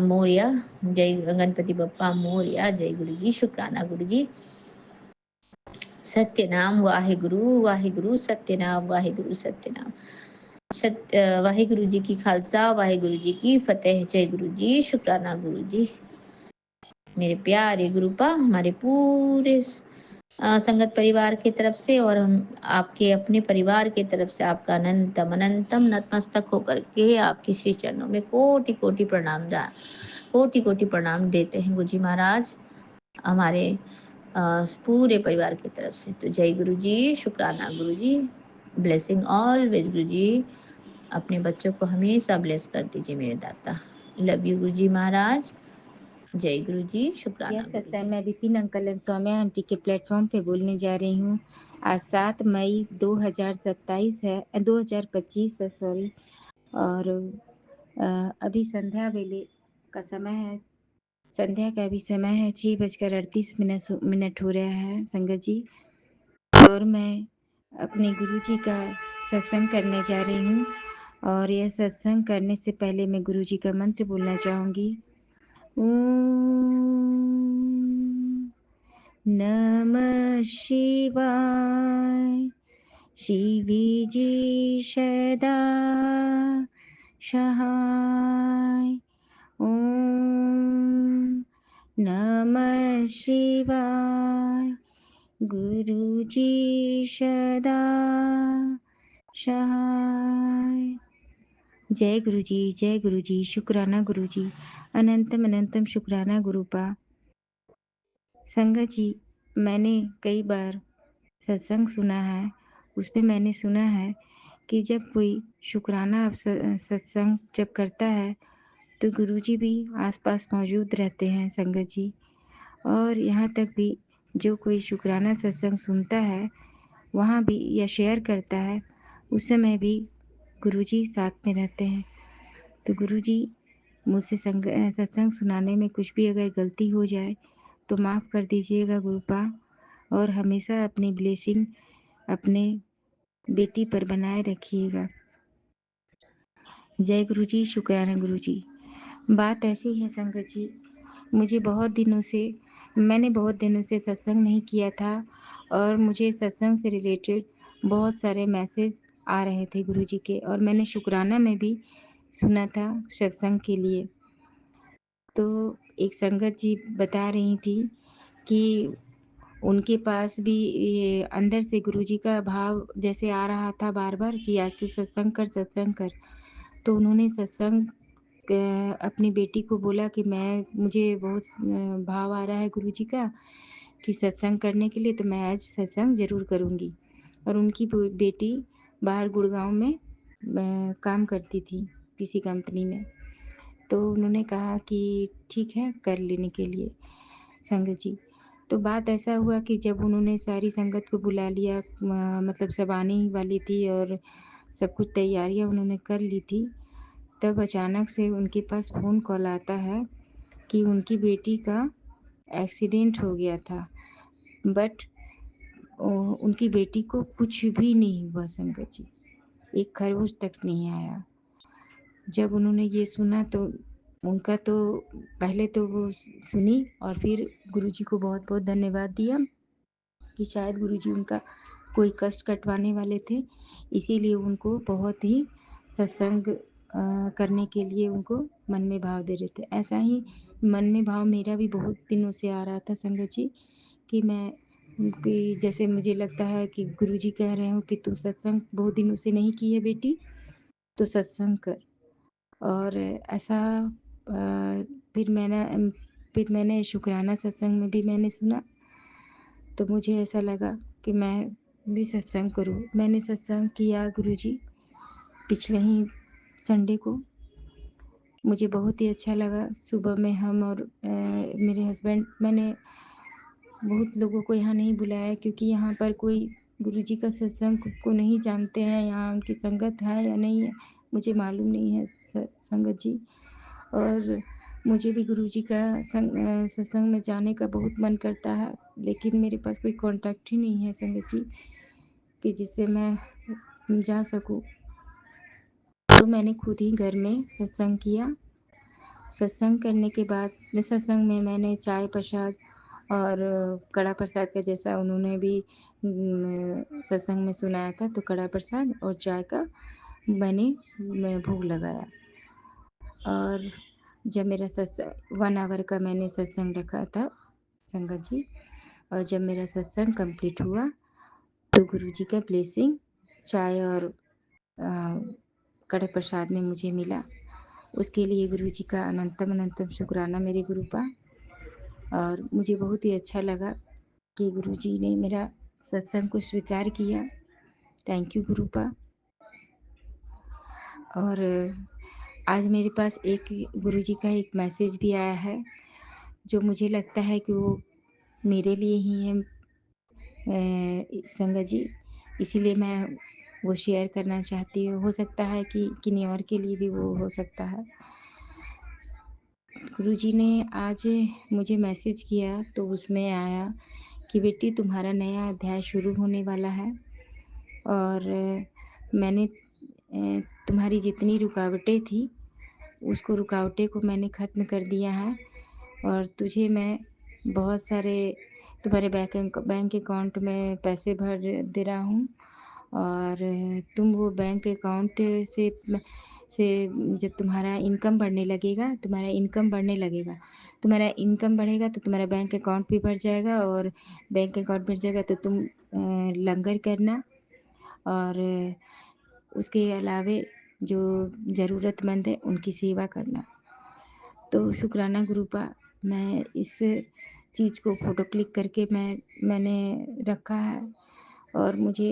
मोरिया, जय गणपति बप्पा मोरिया। जय गुरु जी, शुक्राना गुरु जी। सत्य नाम वाहे गुरु सत्य नाम वाहे गुरु सत्य नाम वाहे गुरु जी की खालसा, वाहे गुरु जी की फतेह। जय गुरु जी, शुक्राना गुरु जी। मेरे प्यारे गुरुपा, हमारे पूरे संगत परिवार की तरफ से और हम आपके अपने परिवार की तरफ से आपका अनंतम अनंतम नतमस्तक होकर के आपके श्री चरणों में कोटि कोटि प्रणाम कोटि कोटि प्रणाम देते हैं गुरु जी महाराज, हमारे पूरे परिवार की तरफ से। तो जय गुरु जी, शुक्राना गुरु जी, ब्लेसिंग ऑलवेज गुरु जी, अपने बच्चों को हमेशा ब्लेस कर दीजिए मेरे दाता। लव यू गुरु जी महाराज। जय गुरु जी, शुक्राना यह गुरु सत्संग जी। मैं Vipin uncle and Saumya aunty के प्लेटफॉर्म पे बोलने जा रही हूँ। आज 7 मई 2027 है 2025 है, सॉरी। और अभी संध्या वेले का समय है, संध्या का अभी समय है 6:38 हो रहा है संगत जी। और मैं अपने गुरुजी का सत्संग करने जा रही हूँ। और यह सत्संग करने से पहले मैं गुरुजी का मंत्र बोलना चाहूँगी। ओम नमः शिवाय। शिवी जी सदा सहाय। ओम नमः शिवाय। गुरुजी सदा सहाय। जय गुरुजी, शुक्राना गुरुजी, अनंतम अनंतम शुक्राना गुरुपा। संगत जी, मैंने कई बार सत्संग सुना है, उसमें मैंने सुना है कि जब कोई शुक्राना सत्संग जब करता है तो गुरुजी भी आसपास मौजूद रहते हैं संगत जी। और यहाँ तक भी जो कोई शुक्राना सत्संग सुनता है वहाँ भी या शेयर करता है, उस समय भी गुरुजी साथ में रहते हैं। तो गुरुजी मुझसे सत्संग सुनाने में कुछ भी अगर गलती हो जाए तो माफ़ कर दीजिएगा गुरुपा, और हमेशा अपनी ब्लेसिंग अपने बेटी पर बनाए रखिएगा। जय गुरुजी, शुक्राना गुरुजी। बात ऐसी है संगत जी, मैंने बहुत दिनों से सत्संग नहीं किया था और मुझे सत्संग से रिलेटेड बहुत सारे मैसेज आ रहे थे गुरुजी के, और मैंने शुक्राना में भी सुना था सत्संग के लिए। तो एक संगत जी बता रही थी कि उनके पास भी ये अंदर से गुरुजी का भाव जैसे आ रहा था बार बार कि आज तू सत्संग कर। तो उन्होंने सत्संग अपनी बेटी को बोला कि मुझे बहुत भाव आ रहा है गुरुजी का कि सत्संग करने के लिए, तो मैं आज सत्संग ज़रूर करूँगी। और उनकी बेटी बाहर गुड़गांव में काम करती थी किसी कंपनी में। तो उन्होंने कहा कि ठीक है कर लेने के लिए संगत जी। तो बात ऐसा हुआ कि जब उन्होंने सारी संगत को बुला लिया, मतलब सब आने ही वाली थी और सब कुछ तैयारियां उन्होंने कर ली थी, तब अचानक से उनके पास फ़ोन कॉल आता है कि उनकी बेटी का एक्सीडेंट हो गया था, बट उनकी बेटी को कुछ भी नहीं हुआ संगत जी, एक खरोंच तक नहीं आया। जब उन्होंने ये सुना तो उनका तो पहले तो वो सुनी और फिर गुरुजी को बहुत-बहुत धन्यवाद दिया कि शायद गुरुजी उनका कोई कष्ट कटवाने वाले थे, इसीलिए उनको बहुत ही सत्संग करने के लिए उनको मन में भाव दे रहे थे। ऐसा ही मन में भाव मेरा भी बहुत दिनों से आ रहा था संगत जी कि मैं कि जैसे मुझे लगता है कि गुरुजी कह रहे हो कि तुम सत्संग बहुत दिनों से नहीं की है बेटी, तो सत्संग कर। और ऐसा फिर मैंने शुक्राना सत्संग में भी मैंने सुना, तो मुझे ऐसा लगा कि मैं भी सत्संग करूँ। मैंने सत्संग किया गुरुजी पिछले ही संडे को, मुझे बहुत ही अच्छा लगा। सुबह में हम और मेरे हस्बैंड, मैंने बहुत लोगों को यहाँ नहीं बुलाया क्योंकि यहाँ पर कोई गुरुजी का सत्संग को नहीं जानते हैं, यहाँ उनकी संगत है या नहीं है मुझे मालूम नहीं है संगत जी। और मुझे भी गुरुजी का सत्संग में जाने का बहुत मन करता है, लेकिन मेरे पास कोई कॉन्टैक्ट ही नहीं है संगत जी कि जिससे मैं जा सकूँ। तो मैंने खुद ही घर में सत्संग किया। सत्संग करने के बाद सत्संग में मैंने चाय प्रसाद और कड़ा प्रसाद का, जैसा उन्होंने भी सत्संग में सुनाया था, तो कड़ा प्रसाद और चाय का मैं भोग लगाया। और जब मेरा सत्संग 1 आवर का मैंने सत्संग रखा था संगत जी, और जब मेरा सत्संग कंप्लीट हुआ तो गुरुजी का ब्लेसिंग चाय और कड़े प्रसाद में मुझे मिला। उसके लिए गुरुजी का अनंतम अनंतम शुक्राना मेरे गुरुपा। और मुझे बहुत ही अच्छा लगा कि गुरुजी ने मेरा सत्संग को स्वीकार किया। Thank you गुरुपा। और आज मेरे पास एक गुरुजी का एक मैसेज भी आया है जो मुझे लगता है कि वो मेरे लिए ही है संगत जी, इसीलिए मैं वो शेयर करना चाहती हूँ। हो सकता है कि किन्हीं और के लिए भी वो हो सकता है। गुरुजी ने आज मुझे मैसेज किया तो उसमें आया कि बेटी तुम्हारा नया अध्याय शुरू होने वाला है, और मैंने तुम्हारी जितनी रुकावटें थी उसको रुकावटें को मैंने ख़त्म कर दिया है, और तुझे मैं बहुत सारे तुम्हारे बैंक अकाउंट में पैसे भर दे रहा हूँ। और तुम वो बैंक अकाउंट से जब तुम्हारा इनकम बढ़ने लगेगा, तुम्हारा इनकम बढ़ेगा तो तुम्हारा बैंक अकाउंट भी बढ़ जाएगा, और बैंक अकाउंट बढ़ जाएगा तो तुम लंगर करना, और उसके अलावे जो ज़रूरतमंद है उनकी सेवा करना। तो शुक्राना गुरुपा, मैं इस चीज़ को फ़ोटो क्लिक करके मैंने रखा है, और मुझे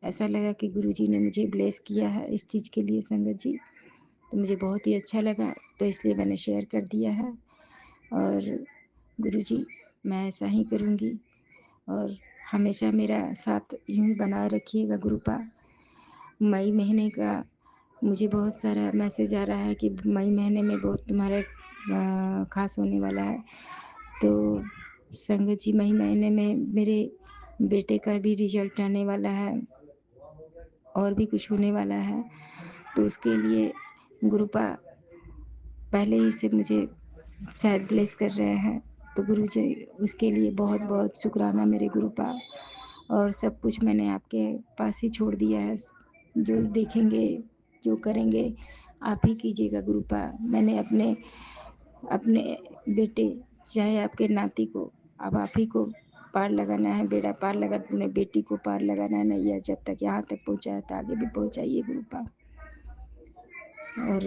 ऐसा लगा कि गुरुजी ने मुझे ब्लेस किया है इस चीज़ के लिए संगत जी, तो मुझे बहुत ही अच्छा लगा, तो इसलिए मैंने शेयर कर दिया है। और गुरुजी, मैं ऐसा ही करूँगी, और हमेशा मेरा साथ यूँ ही बनाए रखिएगा गुरुपा। मई महीने का मुझे बहुत सारा मैसेज आ रहा है कि मई महीने में बहुत तुम्हारा ख़ास होने वाला है। तो संगत जी, मई महीने में मेरे बेटे का भी रिजल्ट आने वाला है और भी कुछ होने वाला है, तो उसके लिए गुरुपा पहले ही से मुझे शायद ब्लेस कर रहे हैं, तो गुरुजी उसके लिए बहुत बहुत शुक्राना मेरे गुरुपा। और सब कुछ मैंने आपके पास ही छोड़ दिया है, जो देखेंगे जो करेंगे आप ही कीजिएगा गुरुपा। मैंने अपने अपने बेटे चाहे आपके नाती को, अब आप ही को पार लगाना है, बेड़ा पार लगा, अपने बेटी को पार लगाना है नैया, जब तक यहाँ तक पहुँचाया तो आगे भी पहुँचाइए गुरुपा। और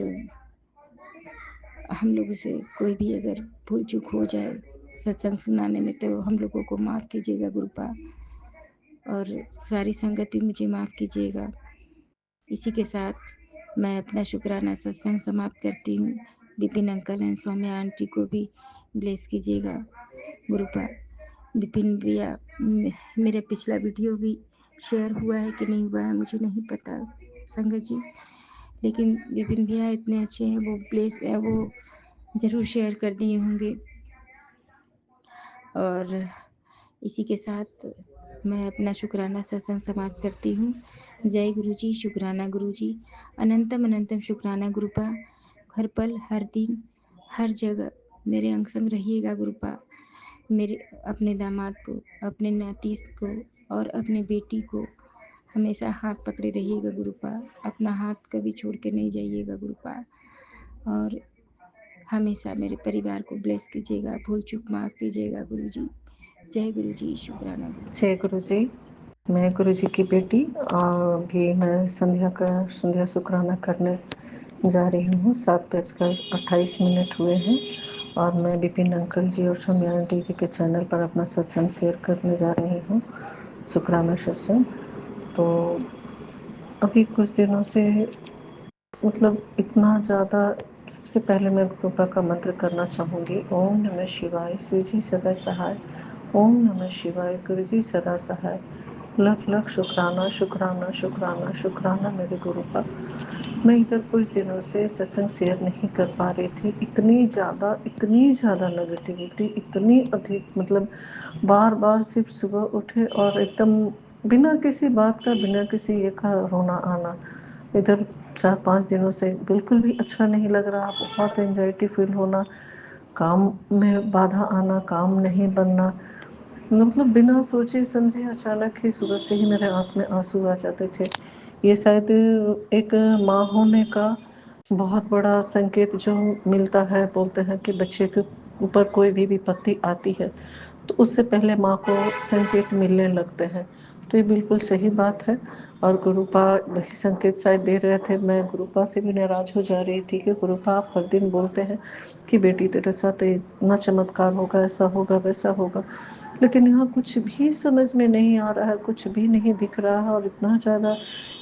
हम लोगों से कोई भी अगर भूल चूक हो जाए सत्संग सुनाने में तो हम लोगों को माफ़ कीजिएगा गुरुपा, और सारी संगत भी मुझे माफ़ कीजिएगा। इसी के साथ मैं अपना शुक्राना सत्संग समाप्त करती हूँ। Vipin uncle and Saumya aunty को भी ब्लेस कीजिएगा गुरुपा। विपिन भैया, मेरा पिछला वीडियो भी शेयर हुआ है कि नहीं हुआ है मुझे नहीं पता संगत जी, लेकिन विपिन भैया इतने अच्छे हैं, वो ज़रूर शेयर कर दिए होंगे। और इसी के साथ मैं अपना शुक्राना सत्संग समाप्त करती हूँ। जय गुरु जी, शुक्राना गुरु जी, अनंतम अनंतम शुक्राना गुरुपा। हर पल, हर दिन, हर जगह मेरे अंग संग रहिएगा गुरुपा। मेरे अपने दामाद को, अपने नातीस को और अपने बेटी को हमेशा हाथ पकड़े रहिएगा गुरुपा। अपना हाथ कभी छोड़ के नहीं जाइएगा गुरुपा। और हमेशा मेरे परिवार को ब्लेस कीजिएगा, भूल चूक माफ़ कीजिएगा गुरु जी। जय गुरु जी, शुक्राना गुरु। जय गुरु जी। मैं गुरु जी की बेटी भी मैं संध्या शुक्राना करने जा रही हूँ। 7:28 हुए हैं और मैं विपिन अंकल जी और शम्या आंटी जी के चैनल पर अपना सत्संग शेयर करने जा रही हूँ, शुक्राना सत्संग। तो अभी कुछ दिनों से मतलब इतना ज़्यादा, सबसे पहले मैं कृपा का मंत्र करना चाहूँगी। ओम नमः शिवाय, शिव जी सदा सहाय। ओम नमः शिवाय, गुरु जी सदा सहाय। लख लख शुक्राना शुक्राना शुक्राना शुक्राना मेरे गुरु का। मैं इधर कुछ दिनों से सत्संग शेयर नहीं कर पा रही थी। इतनी ज़्यादा नेगेटिविटी, इतनी अधिक, मतलब बार बार सिर्फ सुबह उठे और एकदम बिना किसी बात का, बिना किसी ये का रोना आना। इधर 4-5 दिनों से बिल्कुल भी अच्छा नहीं लग रहा, बहुत एंजाइटी फील होना, काम में बाधा आना, काम नहीं बनना, मतलब बिना सोचे समझे अचानक ही सुबह से ही मेरे आँख में आंसू आ जाते थे। ये शायद एक माँ होने का बहुत बड़ा संकेत जो मिलता है। बोलते हैं कि बच्चे के ऊपर कोई भी विपत्ति आती है तो उससे पहले माँ को संकेत मिलने लगते हैं। तो ये बिल्कुल सही बात है। और गुरुपा वही संकेत शायद दे रहे थे। मैं गुरुपा से भी नाराज हो जा रही थी कि गुरुपा आप हर दिन बोलते हैं कि बेटी तेरे साथ इतना चमत्कार होगा, ऐसा होगा, वैसा होगा, लेकिन यहाँ कुछ भी समझ में नहीं आ रहा है, कुछ भी नहीं दिख रहा है। और इतना ज़्यादा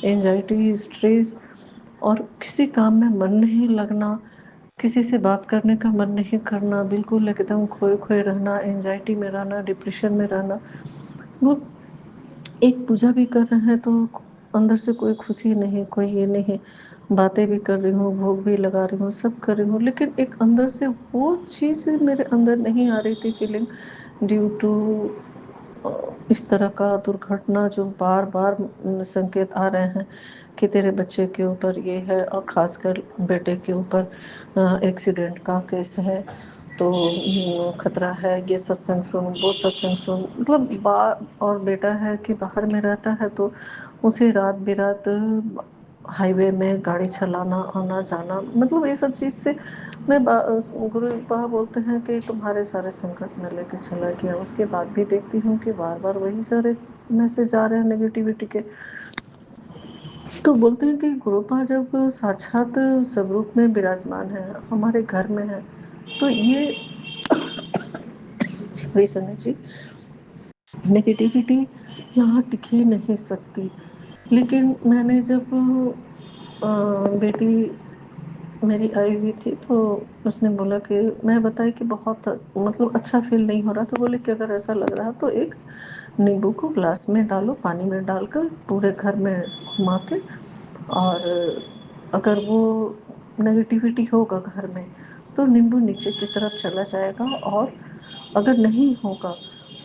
एंजाइटी, स्ट्रेस, और किसी काम में मन नहीं लगना, किसी से बात करने का मन नहीं करना, बिल्कुल एकदम खोए खोए रहना, एंजाइटी में रहना, डिप्रेशन में रहना। वो एक पूजा भी कर रहे हैं तो अंदर से कोई खुशी नहीं, कोई ये नहीं। बातें भी कर रही हूँ, भोग भी लगा रही हूँ, सब कर रही हूँ, लेकिन एक अंदर से वो चीज़ मेरे अंदर नहीं आ रही थी, फीलिंग ड्यू टू इस तरह का दुर्घटना जो बार बार संकेत आ रहे हैं कि तेरे बच्चे के ऊपर ये है, और ख़ासकर बेटे के ऊपर एक्सीडेंट का केस है, तो खतरा है, ये सत्संग सुन, वो सत्संग सुन, मतलब बार। और बेटा है कि बाहर में रहता है तो उसे रात बिरात हाईवे में गाड़ी चलाना, आना जाना, मतलब ये सब चीज़ से मैं गुरु बाबा बोलते हैं कि तुम्हारे सारे संकट में लेके चला गया। उसके बाद भी देखती हूँ कि बार बार वही सारे मैसेज आ रहे हैं नेगेटिविटी के। तो बोलते हैं कि गुरुपा जब साक्षात स्वरूप में विराजमान है, हमारे घर में है, तो ये सभी समय जी नेगेटिविटी यहाँ टिक ही नहीं सकती। लेकिन मैंने जब बेटी मेरी आई हुई थी तो उसने बोला कि मैं बताई कि बहुत मतलब अच्छा फील नहीं हो रहा, तो बोले कि अगर ऐसा लग रहा तो एक नींबू को ग्लास में डालो, पानी में डालकर पूरे घर में घुमा के, और अगर वो नेगेटिविटी होगा घर में तो नींबू नीचे की तरफ चला जाएगा, और अगर नहीं होगा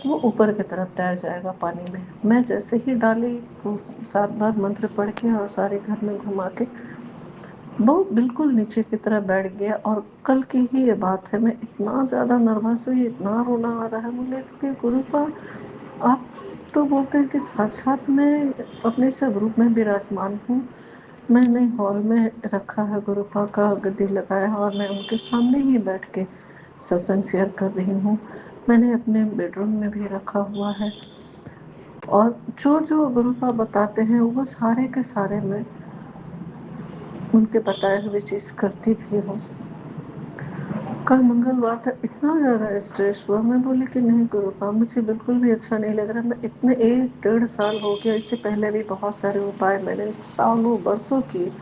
तो वो ऊपर की तरफ तैर जाएगा पानी में। मैं जैसे ही डाली तो 7 बार मंत्र पढ़ के और सारे घर में घुमा के वो बिल्कुल नीचे की तरफ बैठ गया। और कल की ही ये बात है, मैं इतना ज़्यादा नर्वस हुई, इतना रोना आ रहा है मुझे कि गुरुपा आप तो बोलते हैं कि साक्षात मैं अपने स्वरूप में विराजमान हूँ। मैंने हॉल में रखा है, गुरुपा का गद्दी लगाया है और मैं उनके सामने ही बैठ के सत्संग शेयर कर रही हूँ। मैंने अपने बेडरूम में भी रखा हुआ है, और जो जो गुरुपा बताते हैं वो सारे के सारे मैं उनके बताए हुए चीज़ करती भी हूँ। कल मंगलवार था, इतना ज़्यादा स्ट्रेस हुआ, मैं बोली कि नहीं गुरुपा मुझे बिल्कुल भी अच्छा नहीं लग रहा। मैं इतने 1-1.5 साल हो गया, इससे पहले भी बहुत सारे उपाय मैंने सालों बरसों किए,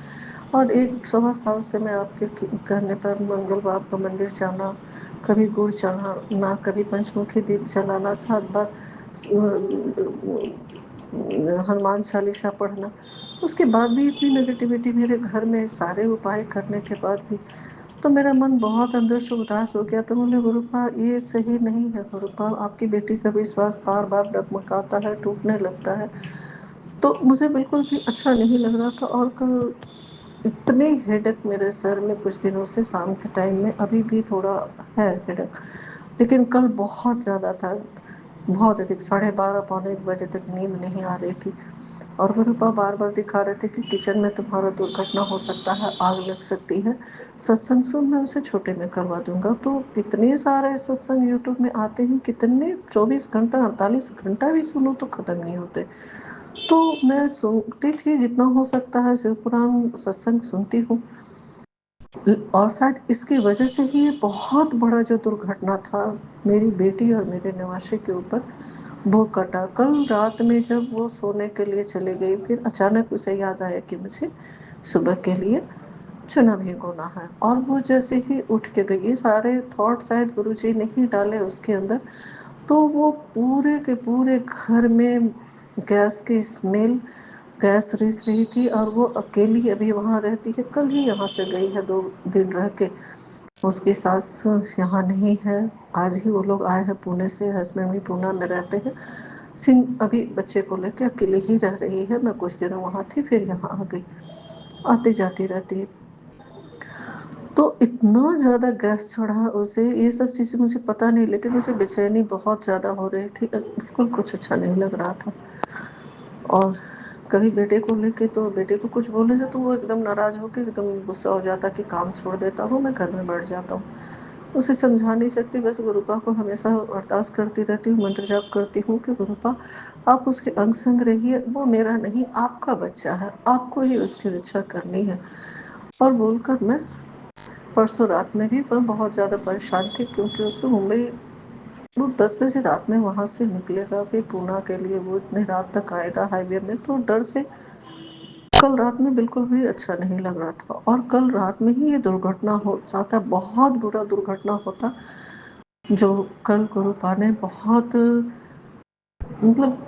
और 1-1.25 साल से मैं आपके कहने पर मंगलवार को मंदिर जाना, कभी गुड़ चढ़ाना, कभी पंचमुखी दीप जलाना, 7 बार हनुमान चालीसा पढ़ना, उसके बाद भी इतनी नेगेटिविटी मेरे घर में, सारे उपाय करने के बाद भी। तो मेरा मन बहुत अंदर से उदास हो गया। तो बोले गुरुपा ये सही नहीं है गुरुपा, आपकी बेटी का विश्वास बार बार डगमगाता है, टूटने लगता है। तो मुझे बिल्कुल भी अच्छा नहीं लग रहा था। और कल इतनी हेडेक मेरे सर में कुछ दिनों से, शाम के टाइम में अभी भी थोड़ा है हेडेक, लेकिन कल बहुत ज़्यादा था, बहुत अधिक। 12:30 पौने 1 बजे तक नींद नहीं आ रही थी। और गुरुपा बार बार दिखा रहे थे कि किचन में तुम्हारा दुर्घटना हो सकता है, आग लग सकती है, सत्संग सुन, मैं उसे छोटे में करवा दूंगा। तो इतने सारे सत्संग यूट्यूब में आते हैं, कितने 24 घंटा 48 घंटा भी सुनो तो ख़त्म नहीं होते। तो मैं सुनती थी, जितना हो सकता है शिव पुराण सत्संग सुनती हूँ। और शायद इसकी वजह से ही ये बहुत बड़ा जो दुर्घटना था मेरी बेटी और मेरे निवासी के ऊपर, वो कटा। कल रात में जब वो सोने के लिए चले गई, फिर अचानक उसे याद आया कि मुझे सुबह के लिए चना भिगोना है। और वो जैसे ही उठ के गई, ये सारे थॉट शायद गुरुजी ने ही डाले उसके अंदर। तो वो पूरे के पूरे घर में गैस की स्मेल, गैस रिस रही थी। और वो अकेली अभी वहाँ रहती है, कल ही यहाँ से गई है 2 दिन रह के। उसकी सास यहाँ नहीं है, आज ही वो लोग आए हैं पुणे से, हस्बैंड भी पूना में रहते हैं। सिंह अभी बच्चे को लेके अकेले ही रह रही है। मैं कुछ दिनों वहाँ थी, फिर यहाँ आ गई, आती जाती रहती है। तो इतना ज़्यादा गैस चढ़ा उसे, ये सब चीज़ें मुझे पता नहीं, लेकिन मुझे बेचैनी बहुत ज़्यादा हो रही थी, बिल्कुल कुछ अच्छा नहीं लग रहा था। और कभी बेटे को लेके, तो बेटे को कुछ बोलने से तो वो एकदम नाराज़ होकर एकदम गुस्सा हो जाता कि काम छोड़ देता हूँ, मैं घर में बैठ जाता हूँ। उसे समझा नहीं सकती, बस गुरुपा को हमेशा अरदास करती रहती हूँ, मंत्र जाप करती हूँ कि गुरुपा आप उसके अंग संग रहिए, वो मेरा नहीं आपका बच्चा है, आपको ही उसकी रक्षा करनी है। और बोलकर मैं परसों रात में भी मैं बहुत ज़्यादा परेशान थी, क्योंकि उसको मुंबई, वो 10 बजे रात में वहाँ से निकलेगा फिर पूना के लिए, वो इतनी रात तक आएगा हाईवे में, तो डर से कल रात में बिल्कुल भी अच्छा नहीं लग रहा था। और कल रात में ही ये दुर्घटना हो जाता, बहुत बुरा दुर्घटना होता, जो कल गुरुपा ने बहुत, मतलब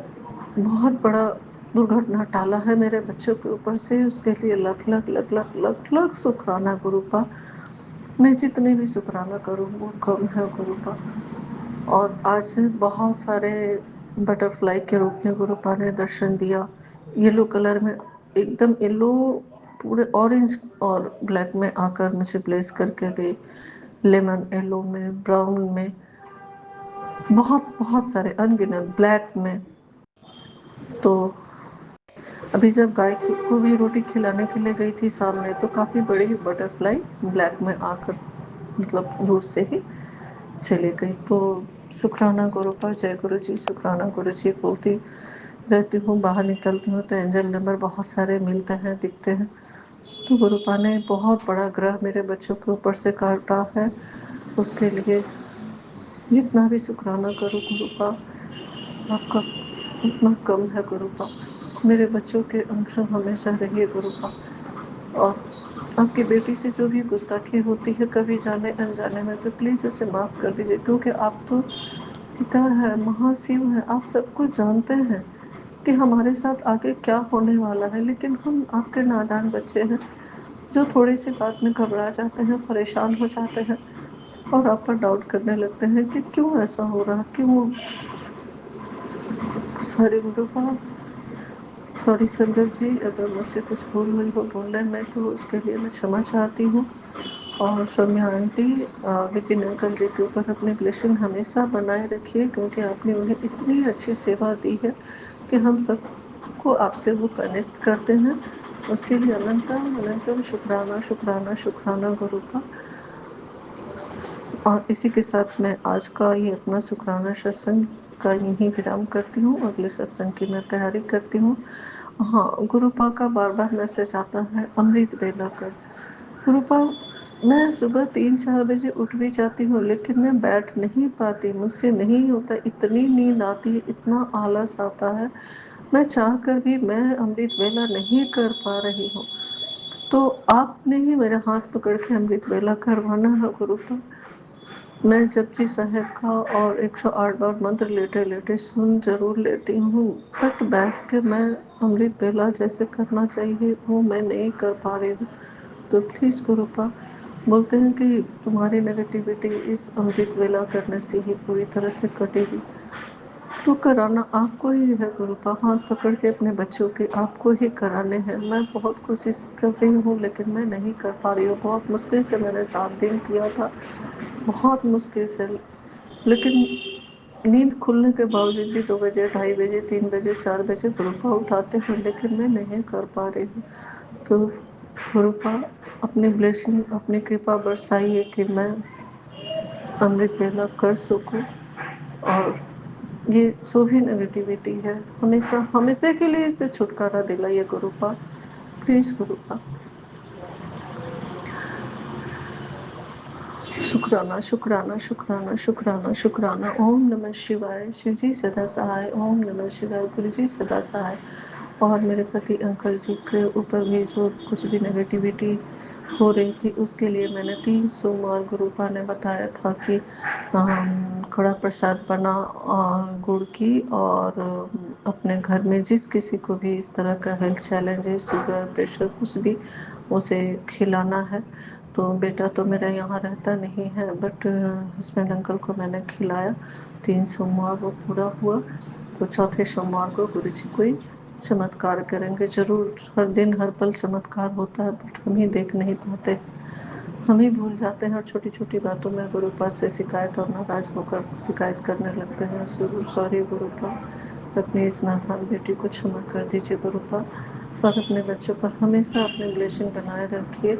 बहुत बड़ा दुर्घटना टाला है मेरे बच्चों के ऊपर से। उसके लिए लख लख लख लख लख लख शुक्राना गुरुपा। मैं जितने भी शुक्राना करूँ वो कम है गुरुपा। और आज बहुत सारे बटरफ्लाई के रूप में गुरुपा ने दर्शन दिया, येलो कलर में, एकदम येलो, पूरे ऑरेंज और ब्लैक में आकर मुझे ब्लेस करके गई, लेमन येलो में, ब्राउन में, बहुत बहुत सारे अनगिनत ब्लैक में। तो अभी जब गाय को भी रोटी खिलाने के लिए गई थी शाम में, तो काफ़ी बड़ी बटरफ्लाई ब्लैक में आकर, मतलब दूर से ही चली गई। तो शुक्राना गुरुपा, जय गुरु जी, शुक्राना गुरु जी बोलती रहती हूँ। बाहर निकलती हूँ तो एंजल नंबर बहुत सारे मिलते हैं, दिखते हैं। तो गुरुपा ने बहुत बड़ा ग्रह मेरे बच्चों के ऊपर से काटा है, उसके लिए जितना भी शुक्राना करूँ गुरुपा आपका उतना कम है गुरुपा। मेरे बच्चों के अंश हमेशा रहिए गुरुपा। और आपकी बेटी से जो भी गुस्ताखी होती है कभी जाने अनजाने में, तो प्लीज़ उसे माफ़ कर दीजिए, क्योंकि आप तो पिता है, महाशिव है, आप सब कुछ जानते हैं कि हमारे साथ आगे क्या होने वाला है। लेकिन हम आपके नादान बच्चे हैं, जो थोड़ी सी बात में घबरा जाते हैं, परेशान हो जाते हैं, और आप पर डाउट करने लगते हैं कि क्यों ऐसा हो रहा, क्यों। सॉरी गुरुपा, सॉरी संगत जी, अगर मुझसे कुछ भूल हुई हो बोलने में तो उसके लिए मैं क्षमा चाहती हूँ। और सौम्या आंटी, विपिन अंकल जी के ऊपर अपनी ब्लेसिंग हमेशा बनाए रखिए, क्योंकि आपने उन्हें इतनी अच्छी सेवा दी है कि हम सबको आपसे वो कनेक्ट करते हैं। उसके लिए अनंतम अनंतम शुक्राना शुक्राना शुक्राना गुरुपा। और इसी के साथ मैं आज का ये अपना शुक्राना सत्संग का यहीं विराम करती हूँ। अगले सत्संग की मैं तैयारी करती हूँ। हाँ, गुरुपा का बार बार मैसेज आता है, अमृत बेला कर। गुरुपा, मैं सुबह 3-4 बजे उठ भी जाती हूँ, लेकिन मैं बैठ नहीं पाती, मुझसे नहीं होता, इतनी नींद आती है, इतना आलस आता है, मैं चाह कर भी मैं अमृत वेला नहीं कर पा रही हूँ। तो आपने ही मेरा हाथ पकड़ के अमृत वेला करवाना है गुरुपा। मैं जपजी साहब का और 108 बार मंत्र लेटे लेटे सुन जरूर लेती हूँ, बट बैठ के मैं अमृत बेला जैसे करना चाहिए वो मैं नहीं कर पा रही हूँ। तो प्लीज़ गुरुपा बोलते हैं कि तुम्हारी नेगेटिविटी इस अमृत वेला करने से ही पूरी तरह से कटेगी। तो कराना आपको ही है गुरुपा, हाथ पकड़ के अपने बच्चों के आपको ही कराने हैं। मैं बहुत कोशिश कर रही हूँ लेकिन मैं नहीं कर पा रही हूँ। बहुत मुश्किल से मैंने 7 दिन किया था, बहुत मुश्किल से। लेकिन नींद खुलने के बावजूद भी 2 बजे, 2:30 बजे, 3 बजे, 4 बजे गुरुपा उठाते हैं, लेकिन मैं नहीं कर पा रही हूँ। तो गुरुपा अपनी ब्लेसिंग, अपनी कृपा बरसाइए कि मैं अमृत वेला कर सकूं, और ये जो भी नेगेटिविटी है हमेशा हमेशा के लिए इससे छुटकारा दिलाइए गुरुपा, प्लीज गुरुपा। शुक्राना शुक्राना शुक्राना शुक्राना शुक्राना। ओम नमः शिवाय। शिव जी सदा सहाय। ओम नमः शिवाय। गुरु जी सदा सहाय। और मेरे पति अंकल जी के ऊपर भी जो कुछ भी नेगेटिविटी हो रही थी उसके लिए मैंने 3 सोमवार गुरुपा ने बताया था कि कड़ा प्रसाद बना और गुड़ की, और अपने घर में जिस किसी को भी इस तरह का हेल्थ चैलेंज है, शुगर प्रेशर कुछ भी, उसे खिलाना है। तो बेटा तो मेरा यहाँ रहता नहीं है, बट हस्बैंड अंकल को मैंने खिलाया। 3 सोमवार वो पूरा हुआ। तो चौथे सोमवार को गुरु जी कोई चमत्कार करेंगे जरूर। हर दिन हर पल चमत्कार होता है, बट हम ही देख नहीं पाते, हम ही भूल जाते हैं, और छोटी छोटी बातों में गुरुपा से शिकायत और नाराज होकर शिकायत करने लगते हैं। सॉरी गुरुपा, अपनी इस नादान बेटी को क्षमा कर दीजिए गुरुपा, और अपने बच्चों पर हमेशा अपने ब्लेसिंग बनाए रखिए।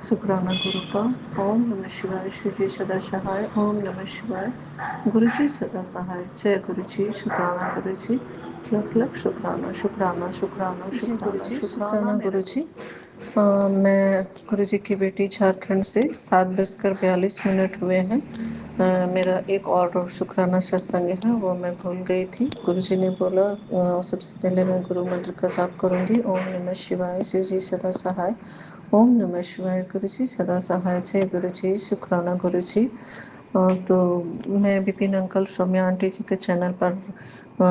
शुक्राना गुरुपा। ओम नमः शिवाय। शिव जी सदा सहाय। ओम नमः शिवाय। गुरु जी सदा सहाय। जय गुरु जी। शुक्राना गुरु जी, लख लख शुक्राना शुक्राना शुक्राना शुक्राना शुक्राना गुरु जी। मैं गुरु जी की बेटी झारखंड से। 7:42 हुए हैं। मेरा एक और शुक्राना सत्संग है, वो मैं भूल गई थी। गुरु जी ने बोला सबसे पहले मैं गुरु मंत्र का जाप करूंगी। ओम नमः शिवाय। शिव जी सदा सहाय। ओम नमः शिवाय। गुरु जी सदा सहाय। जय गुरु जी। शुक्राना गुरु जी। तो मैं विपिन अंकल, सौम्या आंटी जी के चैनल पर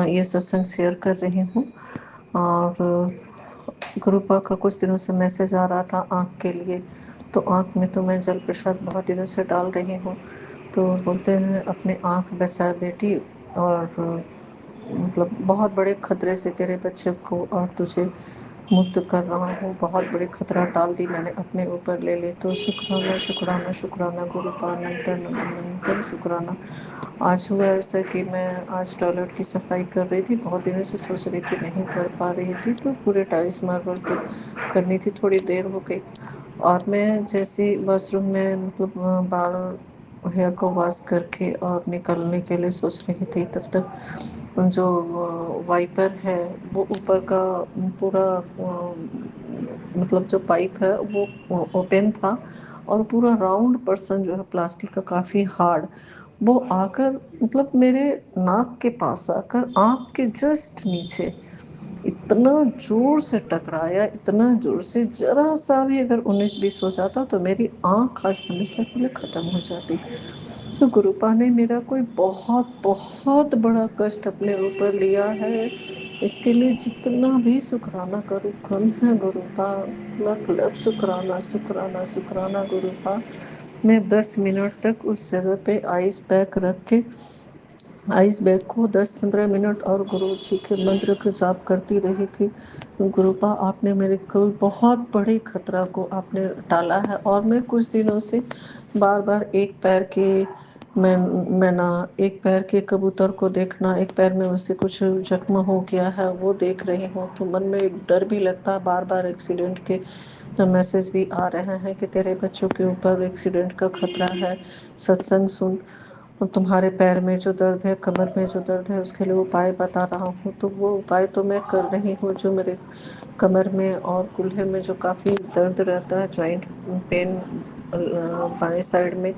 ये सत्संग शेयर कर रही हूँ। और गुरुपा का कुछ दिनों से मैसेज आ रहा था आँख के लिए, तो आँख में तो मैं जल प्रसाद बहुत दिनों से डाल रही हूँ। तो बोलते हैं अपने आँख बचा बेटी, और मतलब बहुत बड़े खतरे से तेरे बच्चे को और तुझे मुक्त कर रहा हूँ। बहुत बड़ी खतरा टाल दी मैंने अपने ऊपर ले ली। तो शुक्राना शुक्राना शुक्राना गुरुपा, अनंतर शुक्राना। आज हुआ ऐसा कि मैं आज टॉयलेट की सफाई कर रही थी, बहुत दिनों से सोच रही थी नहीं कर पा रही थी, तो पूरे टाइल्स मार्बल की करनी थी, थोड़ी देर हो गई। और मैं जैसे वॉशरूम में मतलब बाल हेयर को वॉश करके और निकलने के लिए सोच रही थी, तब तक जो वाइपर है वो ऊपर का पूरा मतलब जो पाइप है वो ओपन था, और पूरा राउंड पर्सन जो है प्लास्टिक का, काफ़ी हार्ड, वो आकर मतलब मेरे नाक के पास आकर आँख के जस्ट नीचे इतना जोर से टकराया, इतना जोर से, जरा सा भी अगर 19-20 हो जाता तो मेरी आँख आज हमेशा के लिए ख़त्म हो जाती। तो गुरुपा ने मेरा कोई बहुत बहुत बड़ा कष्ट अपने ऊपर लिया है, इसके लिए जितना भी शुक्राना करूँ कम है गुरुपा। लख लख शुक्राना शुक्राना शुक्राना गुरुपा। मैं 10 मिनट तक उस जगह पे आइस पैक रख के आइस बैग को 10-15 मिनट और गुरु जी के मंत्र का जाप करती रही कि गुरुपा आपने मेरे को बहुत बड़े खतरा को आपने टाला है। और मैं कुछ दिनों से बार बार एक पैर के मैं ना एक पैर के कबूतर को देखना, एक पैर में उससे कुछ जख्म हो गया है वो देख रही हूँ, तो मन में एक डर भी लगता है। बार बार एक्सीडेंट के मैसेज भी आ रहे हैं कि तेरे बच्चों के ऊपर एक्सीडेंट का खतरा है, सत्संग सुन। और तुम्हारे पैर में जो दर्द है, कमर में जो दर्द है, उसके लिए उपाय बता रहा हूँ। तो वो उपाय तो मैं कर रही हूँ, जो मेरे कमर में और कूल्हे में जो काफ़ी दर्द रहता है, जॉइंट पेन बाएं साइड में,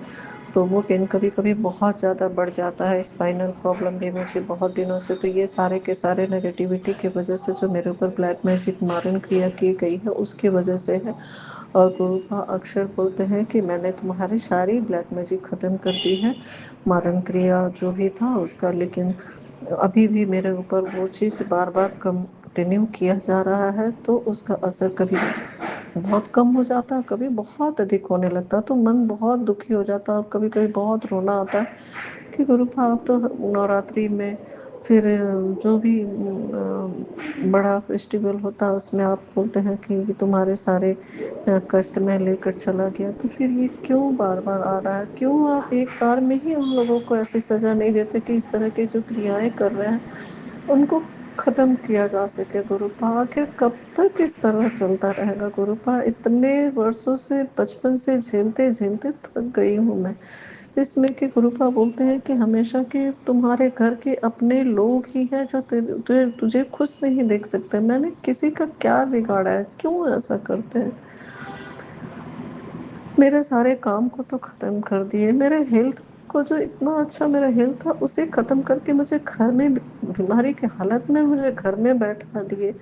तो वो पेन कभी कभी बहुत ज़्यादा बढ़ जाता है। स्पाइनल प्रॉब्लम भी मुझे बहुत दिनों से, तो ये सारे के सारे नेगेटिविटी की वजह से जो मेरे ऊपर ब्लैक मैजिक मारण क्रिया की गई है उसकी वजह से है। और गुरुपा अक्षर बोलते हैं कि मैंने तुम्हारी सारी ब्लैक मैजिक ख़त्म कर दी है, मारण क्रिया जो भी था उसका, लेकिन अभी भी मेरे ऊपर वो चीज़ बार बार कम रिन्यू किया जा रहा है तो उसका असर कभी बहुत कम हो जाता है, कभी बहुत अधिक होने लगता है, तो मन बहुत दुखी हो जाता है और कभी कभी बहुत रोना आता है कि गुरुपा आप तो नवरात्रि में फिर जो भी बड़ा फेस्टिवल होता है उसमें आप बोलते हैं कि तुम्हारे सारे कष्ट में लेकर चला गया, तो फिर ये क्यों बार बार आ रहा है? क्यों आप एक बार में ही उन लोगों को ऐसी सजा नहीं देते कि इस तरह की जो क्रियाएं कर रहे हैं उनको खत्म किया जा सके? गुरुपा आखिर कब तक इस तरह चलता रहेगा? गुरुपा इतने वर्षों से बचपन से झेलते झेलते थक गई हूँ मैं इसमें कि गुरुपा बोलते हैं कि हमेशा कि तुम्हारे घर के अपने लोग ही हैं जो तुझे खुश नहीं देख सकते। मैंने किसी का क्या बिगाड़ा है? क्यों ऐसा करते हैं? मेरे सारे काम को तो खत्म कर दिए, मेरे हेल्थ को जो इतना अच्छा मेरा हेल्थ था उसे खत्म करके मुझे घर में बीमारी की हालत में मुझे घर में बैठा दिए।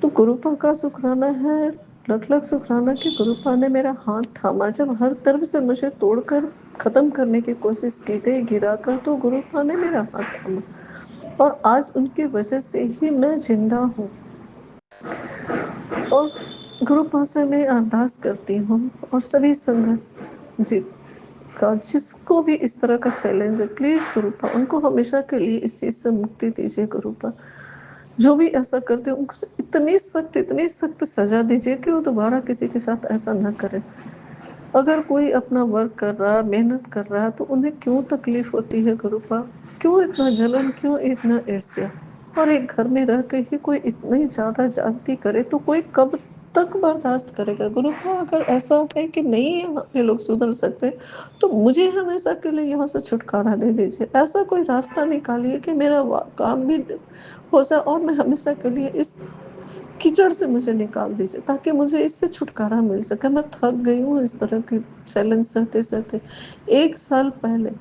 तो गुरुपा का शुक्राना है, लख लख शुक्राना कि गुरुपा ने मेरा हाथ थामा जब हर तरफ से मुझे तोड़कर खत्म करने की कोशिश की गई गिराकर, तो गुरुपा ने मेरा हाथ थामा और आज उनकी वजह से ही मैं जिंदा हूँ। और गुरुपा से मैं अरदास करती हूँ और सभी संगत जी का जिसको भी इस तरह का चैलेंज है, प्लीज गुरुपा उनको हमेशा के लिए इस चीज से मुक्ति दीजिए। गुरुपा जो भी ऐसा करते हैं उनको इतनी सख्त सजा दीजिए कि वो दोबारा किसी के साथ ऐसा ना करे। अगर कोई अपना वर्क कर रहा है, मेहनत कर रहा है, तो उन्हें क्यों तकलीफ होती है? गुरुपा क्यों इतना जलन, क्यों इतना ईर्ष्या? और एक घर में रह के ही कोई इतनी ज्यादा जाति करे तो कोई कब तक बर्दाश्त करेगा? गुरुपा अगर ऐसा है कि नहीं यहाँ के लोग सुधर सकते तो मुझे हमेशा के लिए यहाँ से छुटकारा दे दीजिए। ऐसा कोई रास्ता निकालिए कि मेरा काम भी हो जाए और मैं हमेशा के लिए इस कीचड़ से मुझे निकाल दीजिए ताकि मुझे इससे छुटकारा मिल सके। मैं थक गई हूँ इस तरह के चैलेंज सहते सहते। 1 साल पहले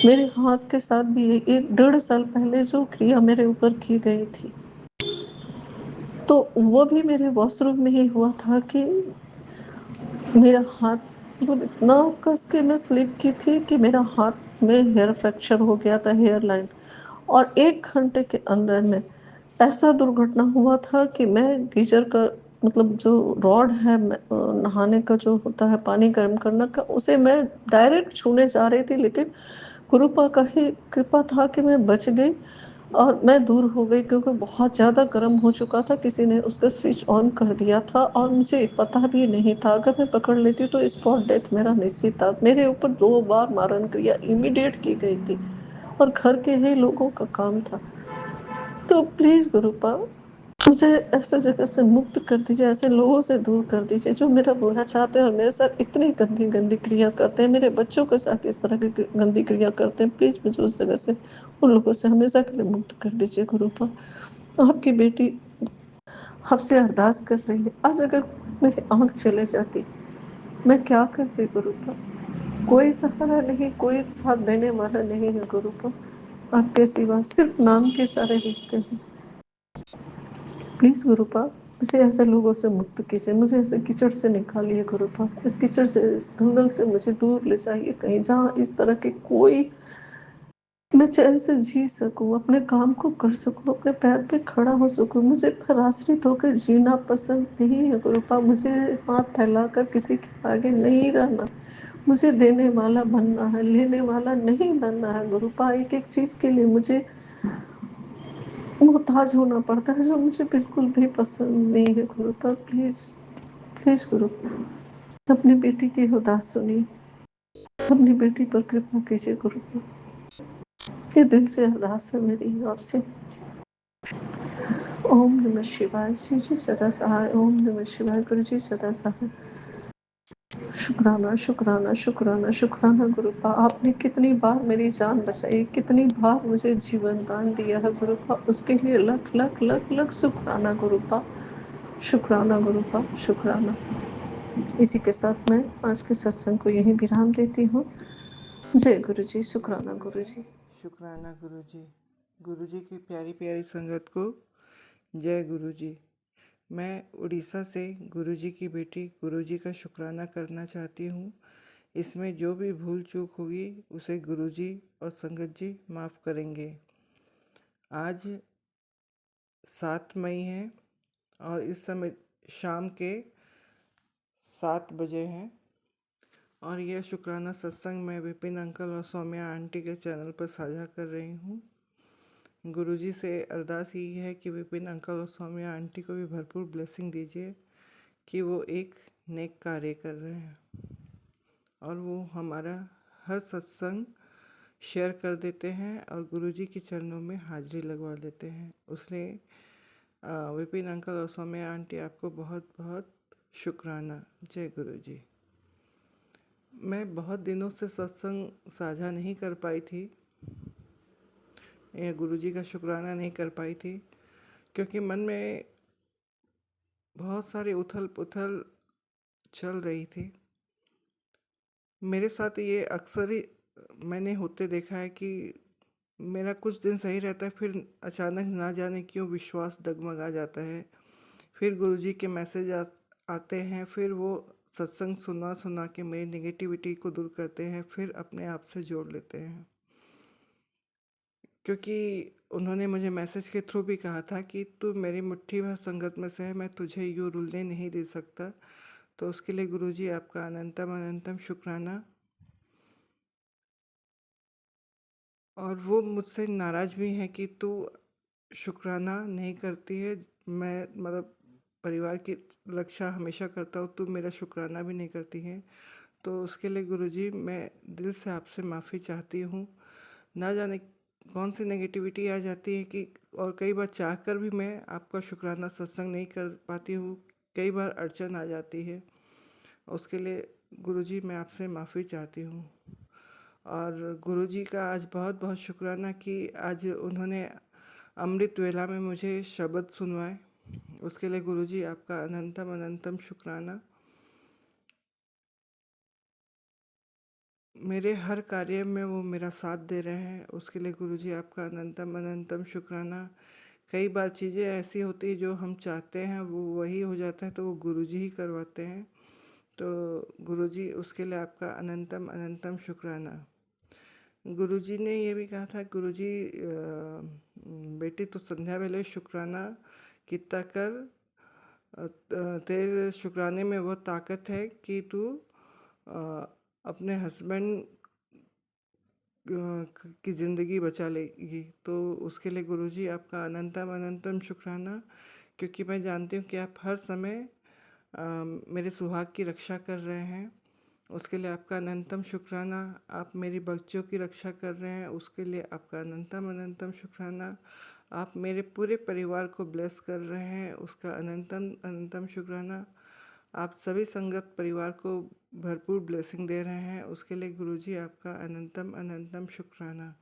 मेरे हाथ के साथ भी एक 1.5 साल पहले जो क्रिया मेरे ऊपर की गई थी तो वो भी मेरे वॉशरूम में ही हुआ था कि मेरा हाथ मतलब इतना कस के मैं स्लिप की थी कि मेरा हाथ में हेयर फ्रैक्चर हो गया था, हेयर लाइन। और 1 घंटे के अंदर में ऐसा दुर्घटना हुआ था कि मैं गीजर का मतलब जो रॉड है नहाने का जो होता है पानी गर्म करने का उसे मैं डायरेक्ट छूने जा रही थी, लेकिन कृपा का ही कृपा था कि मैं बच गई और मैं दूर हो गई क्योंकि बहुत ज़्यादा गर्म हो चुका था। किसी ने उसका स्विच ऑन कर दिया था और मुझे पता भी नहीं था। अगर मैं पकड़ लेती तो स्पॉट डेथ मेरा निश्चित था। मेरे ऊपर 2 बार मारण क्रिया इमीडिएट की गई थी और घर के ही लोगों का काम था। तो प्लीज गुरुपा मुझे ऐसे जगह से मुक्त कर दीजिए, ऐसे लोगों से दूर कर दीजिए जो मेरा बुरा चाहते हैं और मेरे साथ इतनी गंदी गंदी क्रिया करते हैं, मेरे बच्चों के साथ इस तरह की गंदी क्रिया करते हैं। प्लीज मुझे उस जगह से उन लोगों से हमेशा के लिए मुक्त कर दीजिए। गुरुपा आपकी बेटी आपसे अरदास कर रही है। आज अगर मेरी आंख चले जाती मैं क्या करती? गुरुपा कोई सहारा नहीं, कोई साथ देने वाला नहीं है। गुरुपा आपके सिवा सिर्फ नाम के सारे रिश्ते हैं। प्लीज गुरुपा मुझे ऐसे लोगों से मुक्त कीजिए, मुझे ऐसे कीचड़ से निकालिए। गुरुपा इस कीचड़ से, इस धुंधल से मुझे दूर ले जाइए कहीं जहाँ इस तरह के कोई मैं चैन से जी सकूं, अपने काम को कर सकूं, अपने पैर पे खड़ा हो सकूं। मुझे पर आश्रित होकर जीना पसंद नहीं है। गुरुपा मुझे हाथ फैलाकर किसी के आगे नहीं रहना, मुझे देने वाला बनना है, लेने वाला नहीं बनना है। गुरुपा एक एक चीज के लिए मुझे मोहताज होना पड़ता है जो मुझे बिल्कुल भी पसंद नहीं है। गुरुपा प्लीज प्लीज गुरुपा अपनी बेटी की उदास सुनिए, अपनी बेटी पर कृपा कीजिए। गुरुपा ये दिल से अरदास है मेरी आपसे। ओम नमः शिवाय। श्री जी सदा सहाय। ओम नमः शिवाय। गुरु जी सदा सहाय। शुक्राना शुक्राना शुक्राना शुक्राना गुरुपा आपने कितनी बार मेरी जान बचाई, कितनी बार मुझे जीवन दान दिया है गुरुपा, उसके लिए लख लख लख लख शुक्राना गुरुपा। शुक्राना गुरुपा शुक्राना। इसी के साथ मैं आज के सत्संग को यहीं विराम देती हूँ। जय गुरु जी। शुक्राना गुरु जी। शुक्राना गुरु जी। गुरु जी की प्यारी प्यारी संगत को जय गुरु जी। मैं उड़ीसा से गुरु जी की बेटी गुरु जी का शुक्राना करना चाहती हूँ। इसमें जो भी भूल चूक होगी उसे गुरु जी और संगत जी माफ़ करेंगे। आज 7 मई है और इस समय शाम के 7 बजे हैं और यह शुक्राना सत्संग मैं विपिन अंकल और सौम्या आंटी के चैनल पर साझा कर रही हूँ। गुरुजी से अरदास यही है कि विपिन अंकल और सौम्या आंटी को भी भरपूर ब्लेसिंग दीजिए कि वो एक नेक कार्य कर रहे हैं और वो हमारा हर सत्संग शेयर कर देते हैं और गुरुजी के चरणों में हाजिरी लगवा लेते हैं। उसने विपिन अंकल और सौम्या आंटी आपको बहुत बहुत शुक्राना। जय गुरुजी। मैं बहुत दिनों से सत्संग साझा नहीं कर पाई थी या गुरुजी का शुक्राना नहीं कर पाई थी क्योंकि मन में बहुत सारी उथल पुथल चल रही थी। मेरे साथ ये अक्सर ही मैंने होते देखा है कि मेरा कुछ दिन सही रहता है, फिर अचानक ना जाने क्यों विश्वास डगमगा जाता है। फिर गुरुजी के मैसेज आते हैं, फिर वो सत्संग सुना सुना के मेरी नेगेटिविटी को दूर करते हैं, फिर अपने आप से जोड़ लेते हैं। क्योंकि उन्होंने मुझे मैसेज के थ्रू भी कहा था कि तू मेरी मुट्ठी भर संगत में से है, मैं तुझे यूँ रुलने नहीं दे सकता। तो उसके लिए गुरुजी आपका अनंतम अनंतम शुक्राना। और वो मुझसे नाराज़ भी हैं कि तू शुक्राना नहीं करती है। मैं मतलब परिवार की रक्षा हमेशा करता हूँ, तू मेरा शुक्राना भी नहीं करती है। तो उसके लिए गुरुजी मैं दिल से आपसे माफ़ी चाहती हूँ। ना जाने कौन सी नेगेटिविटी आ जाती है कि और कई बार चाहकर भी मैं आपका शुक्राना सत्संग नहीं कर पाती हूँ। कई बार अड़चन आ जाती है। उसके लिए गुरुजी मैं आपसे माफ़ी चाहती हूँ। और गुरुजी का आज बहुत बहुत शुक्राना कि आज उन्होंने अमृत वेला में मुझे शब्द सुनवाए। उसके लिए गुरुजी आपका अनंतम अनंतम शुक्राना। मेरे हर कार्य में वो मेरा साथ दे रहे हैं, उसके लिए गुरुजी आपका अनंतम अनंतम शुक्राना। कई बार चीज़ें ऐसी होती हैं जो हम चाहते हैं वो वही हो जाता है, तो वो गुरुजी ही करवाते हैं। तो गुरुजी उसके लिए आपका अनंतम अनंतम शुक्राना। गुरुजी ने ये भी कहा था, गुरुजी बेटी तो संध्या वेले शुक्राना कितना कर, तेरे शुक्राने में वो ताकत है कि तू अपने हस्बैंड की ज़िंदगी बचा लेगी। तो उसके लिए गुरुजी आपका अनंतम अनंतम शुक्राना। क्योंकि मैं जानती हूँ कि आप हर समय मेरे सुहाग की रक्षा कर रहे हैं, उसके लिए आपका अनंतम शुक्राना। आप मेरी बच्चों की रक्षा कर रहे हैं, उसके लिए आपका अनंतम अनंतम शुक्राना। आप मेरे पूरे परिवार को ब्लेस कर रहे हैं, उसका अनंतम अनंतम शुक्राना। आप सभी संगत परिवार को भरपूर ब्लेसिंग दे रहे हैं, उसके लिए गुरुजी आपका अनंतम अनंतम शुक्राना।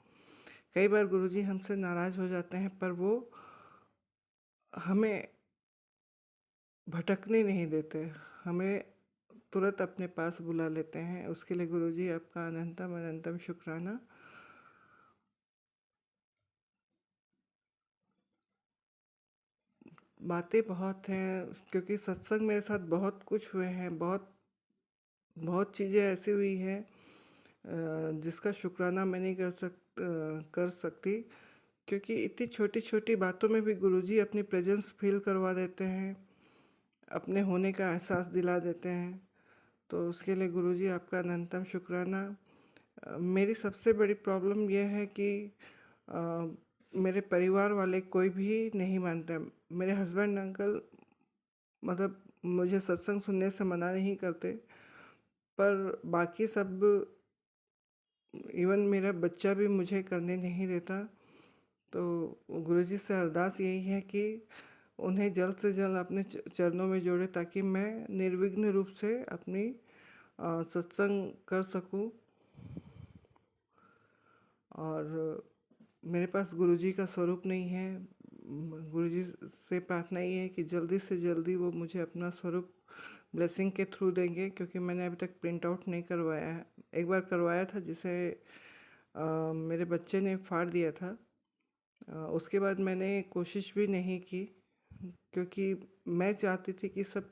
कई बार गुरुजी हमसे नाराज़ हो जाते हैं, पर वो हमें भटकने नहीं देते, हमें तुरंत अपने पास बुला लेते हैं। उसके लिए गुरुजी आपका अनंतम अनंतम शुक्राना। बातें बहुत हैं क्योंकि सत्संग मेरे साथ बहुत कुछ हुए हैं, बहुत बहुत चीज़ें ऐसी हुई हैं जिसका शुक्राना मैं नहीं कर सकती। क्योंकि इतनी छोटी छोटी बातों में भी गुरुजी अपनी प्रेजेंस फील करवा देते हैं, अपने होने का एहसास दिला देते हैं। तो उसके लिए गुरुजी आपका अनंतम शुक्राना। मेरी सबसे बड़ी प्रॉब्लम यह है कि मेरे परिवार वाले कोई भी नहीं मानते। मेरे हस्बैंड अंकल मतलब मुझे सत्संग सुनने से मना नहीं करते, पर बाकी सब इवन मेरा बच्चा भी मुझे करने नहीं देता। तो गुरुजी से अरदास यही है कि उन्हें जल्द से जल्द अपने चरणों में जोड़े ताकि मैं निर्विघ्न रूप से अपनी सत्संग कर सकूं। और मेरे पास गुरुजी का स्वरूप नहीं है। गुरुजी से प्रार्थना ये है कि जल्दी से जल्दी वो मुझे अपना स्वरूप ब्लेसिंग के थ्रू देंगे, क्योंकि मैंने अभी तक प्रिंट आउट नहीं करवाया है। एक बार करवाया था जिसे मेरे बच्चे ने फाड़ दिया था। उसके बाद मैंने कोशिश भी नहीं की, क्योंकि मैं चाहती थी कि सब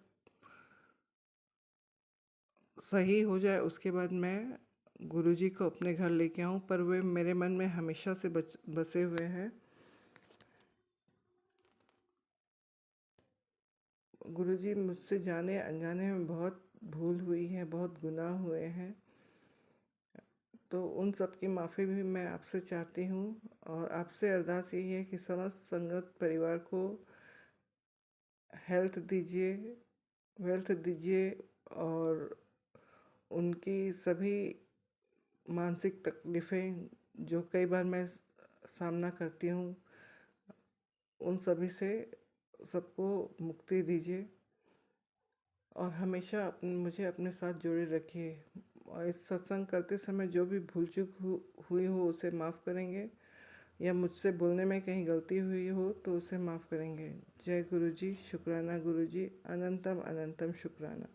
सही हो जाए, उसके बाद मैं गुरुजी को अपने घर लेके आऊँ। पर वे मेरे मन में हमेशा से बसे हुए हैं। गुरुजी मुझसे जाने अनजाने में बहुत भूल हुई है, बहुत गुनाह हुए हैं, तो उन सब की माफ़ी भी मैं आपसे चाहती हूँ। और आपसे अरदास यही है कि समस्त संगत परिवार को हेल्थ दीजिए, वेल्थ दीजिए, और उनकी सभी मानसिक तकलीफ़ें जो कई बार मैं सामना करती हूँ, उन सभी से सबको मुक्ति दीजिए, और हमेशा मुझे अपने साथ जोड़े रखिए। और इस सत्संग करते समय जो भी भूल चूक हुई हो उसे माफ़ करेंगे, या मुझसे बोलने में कहीं गलती हुई हो तो उसे माफ़ करेंगे। जय गुरु जी, शुक्राना गुरु जी, अनंतम अनंतम शुक्राना।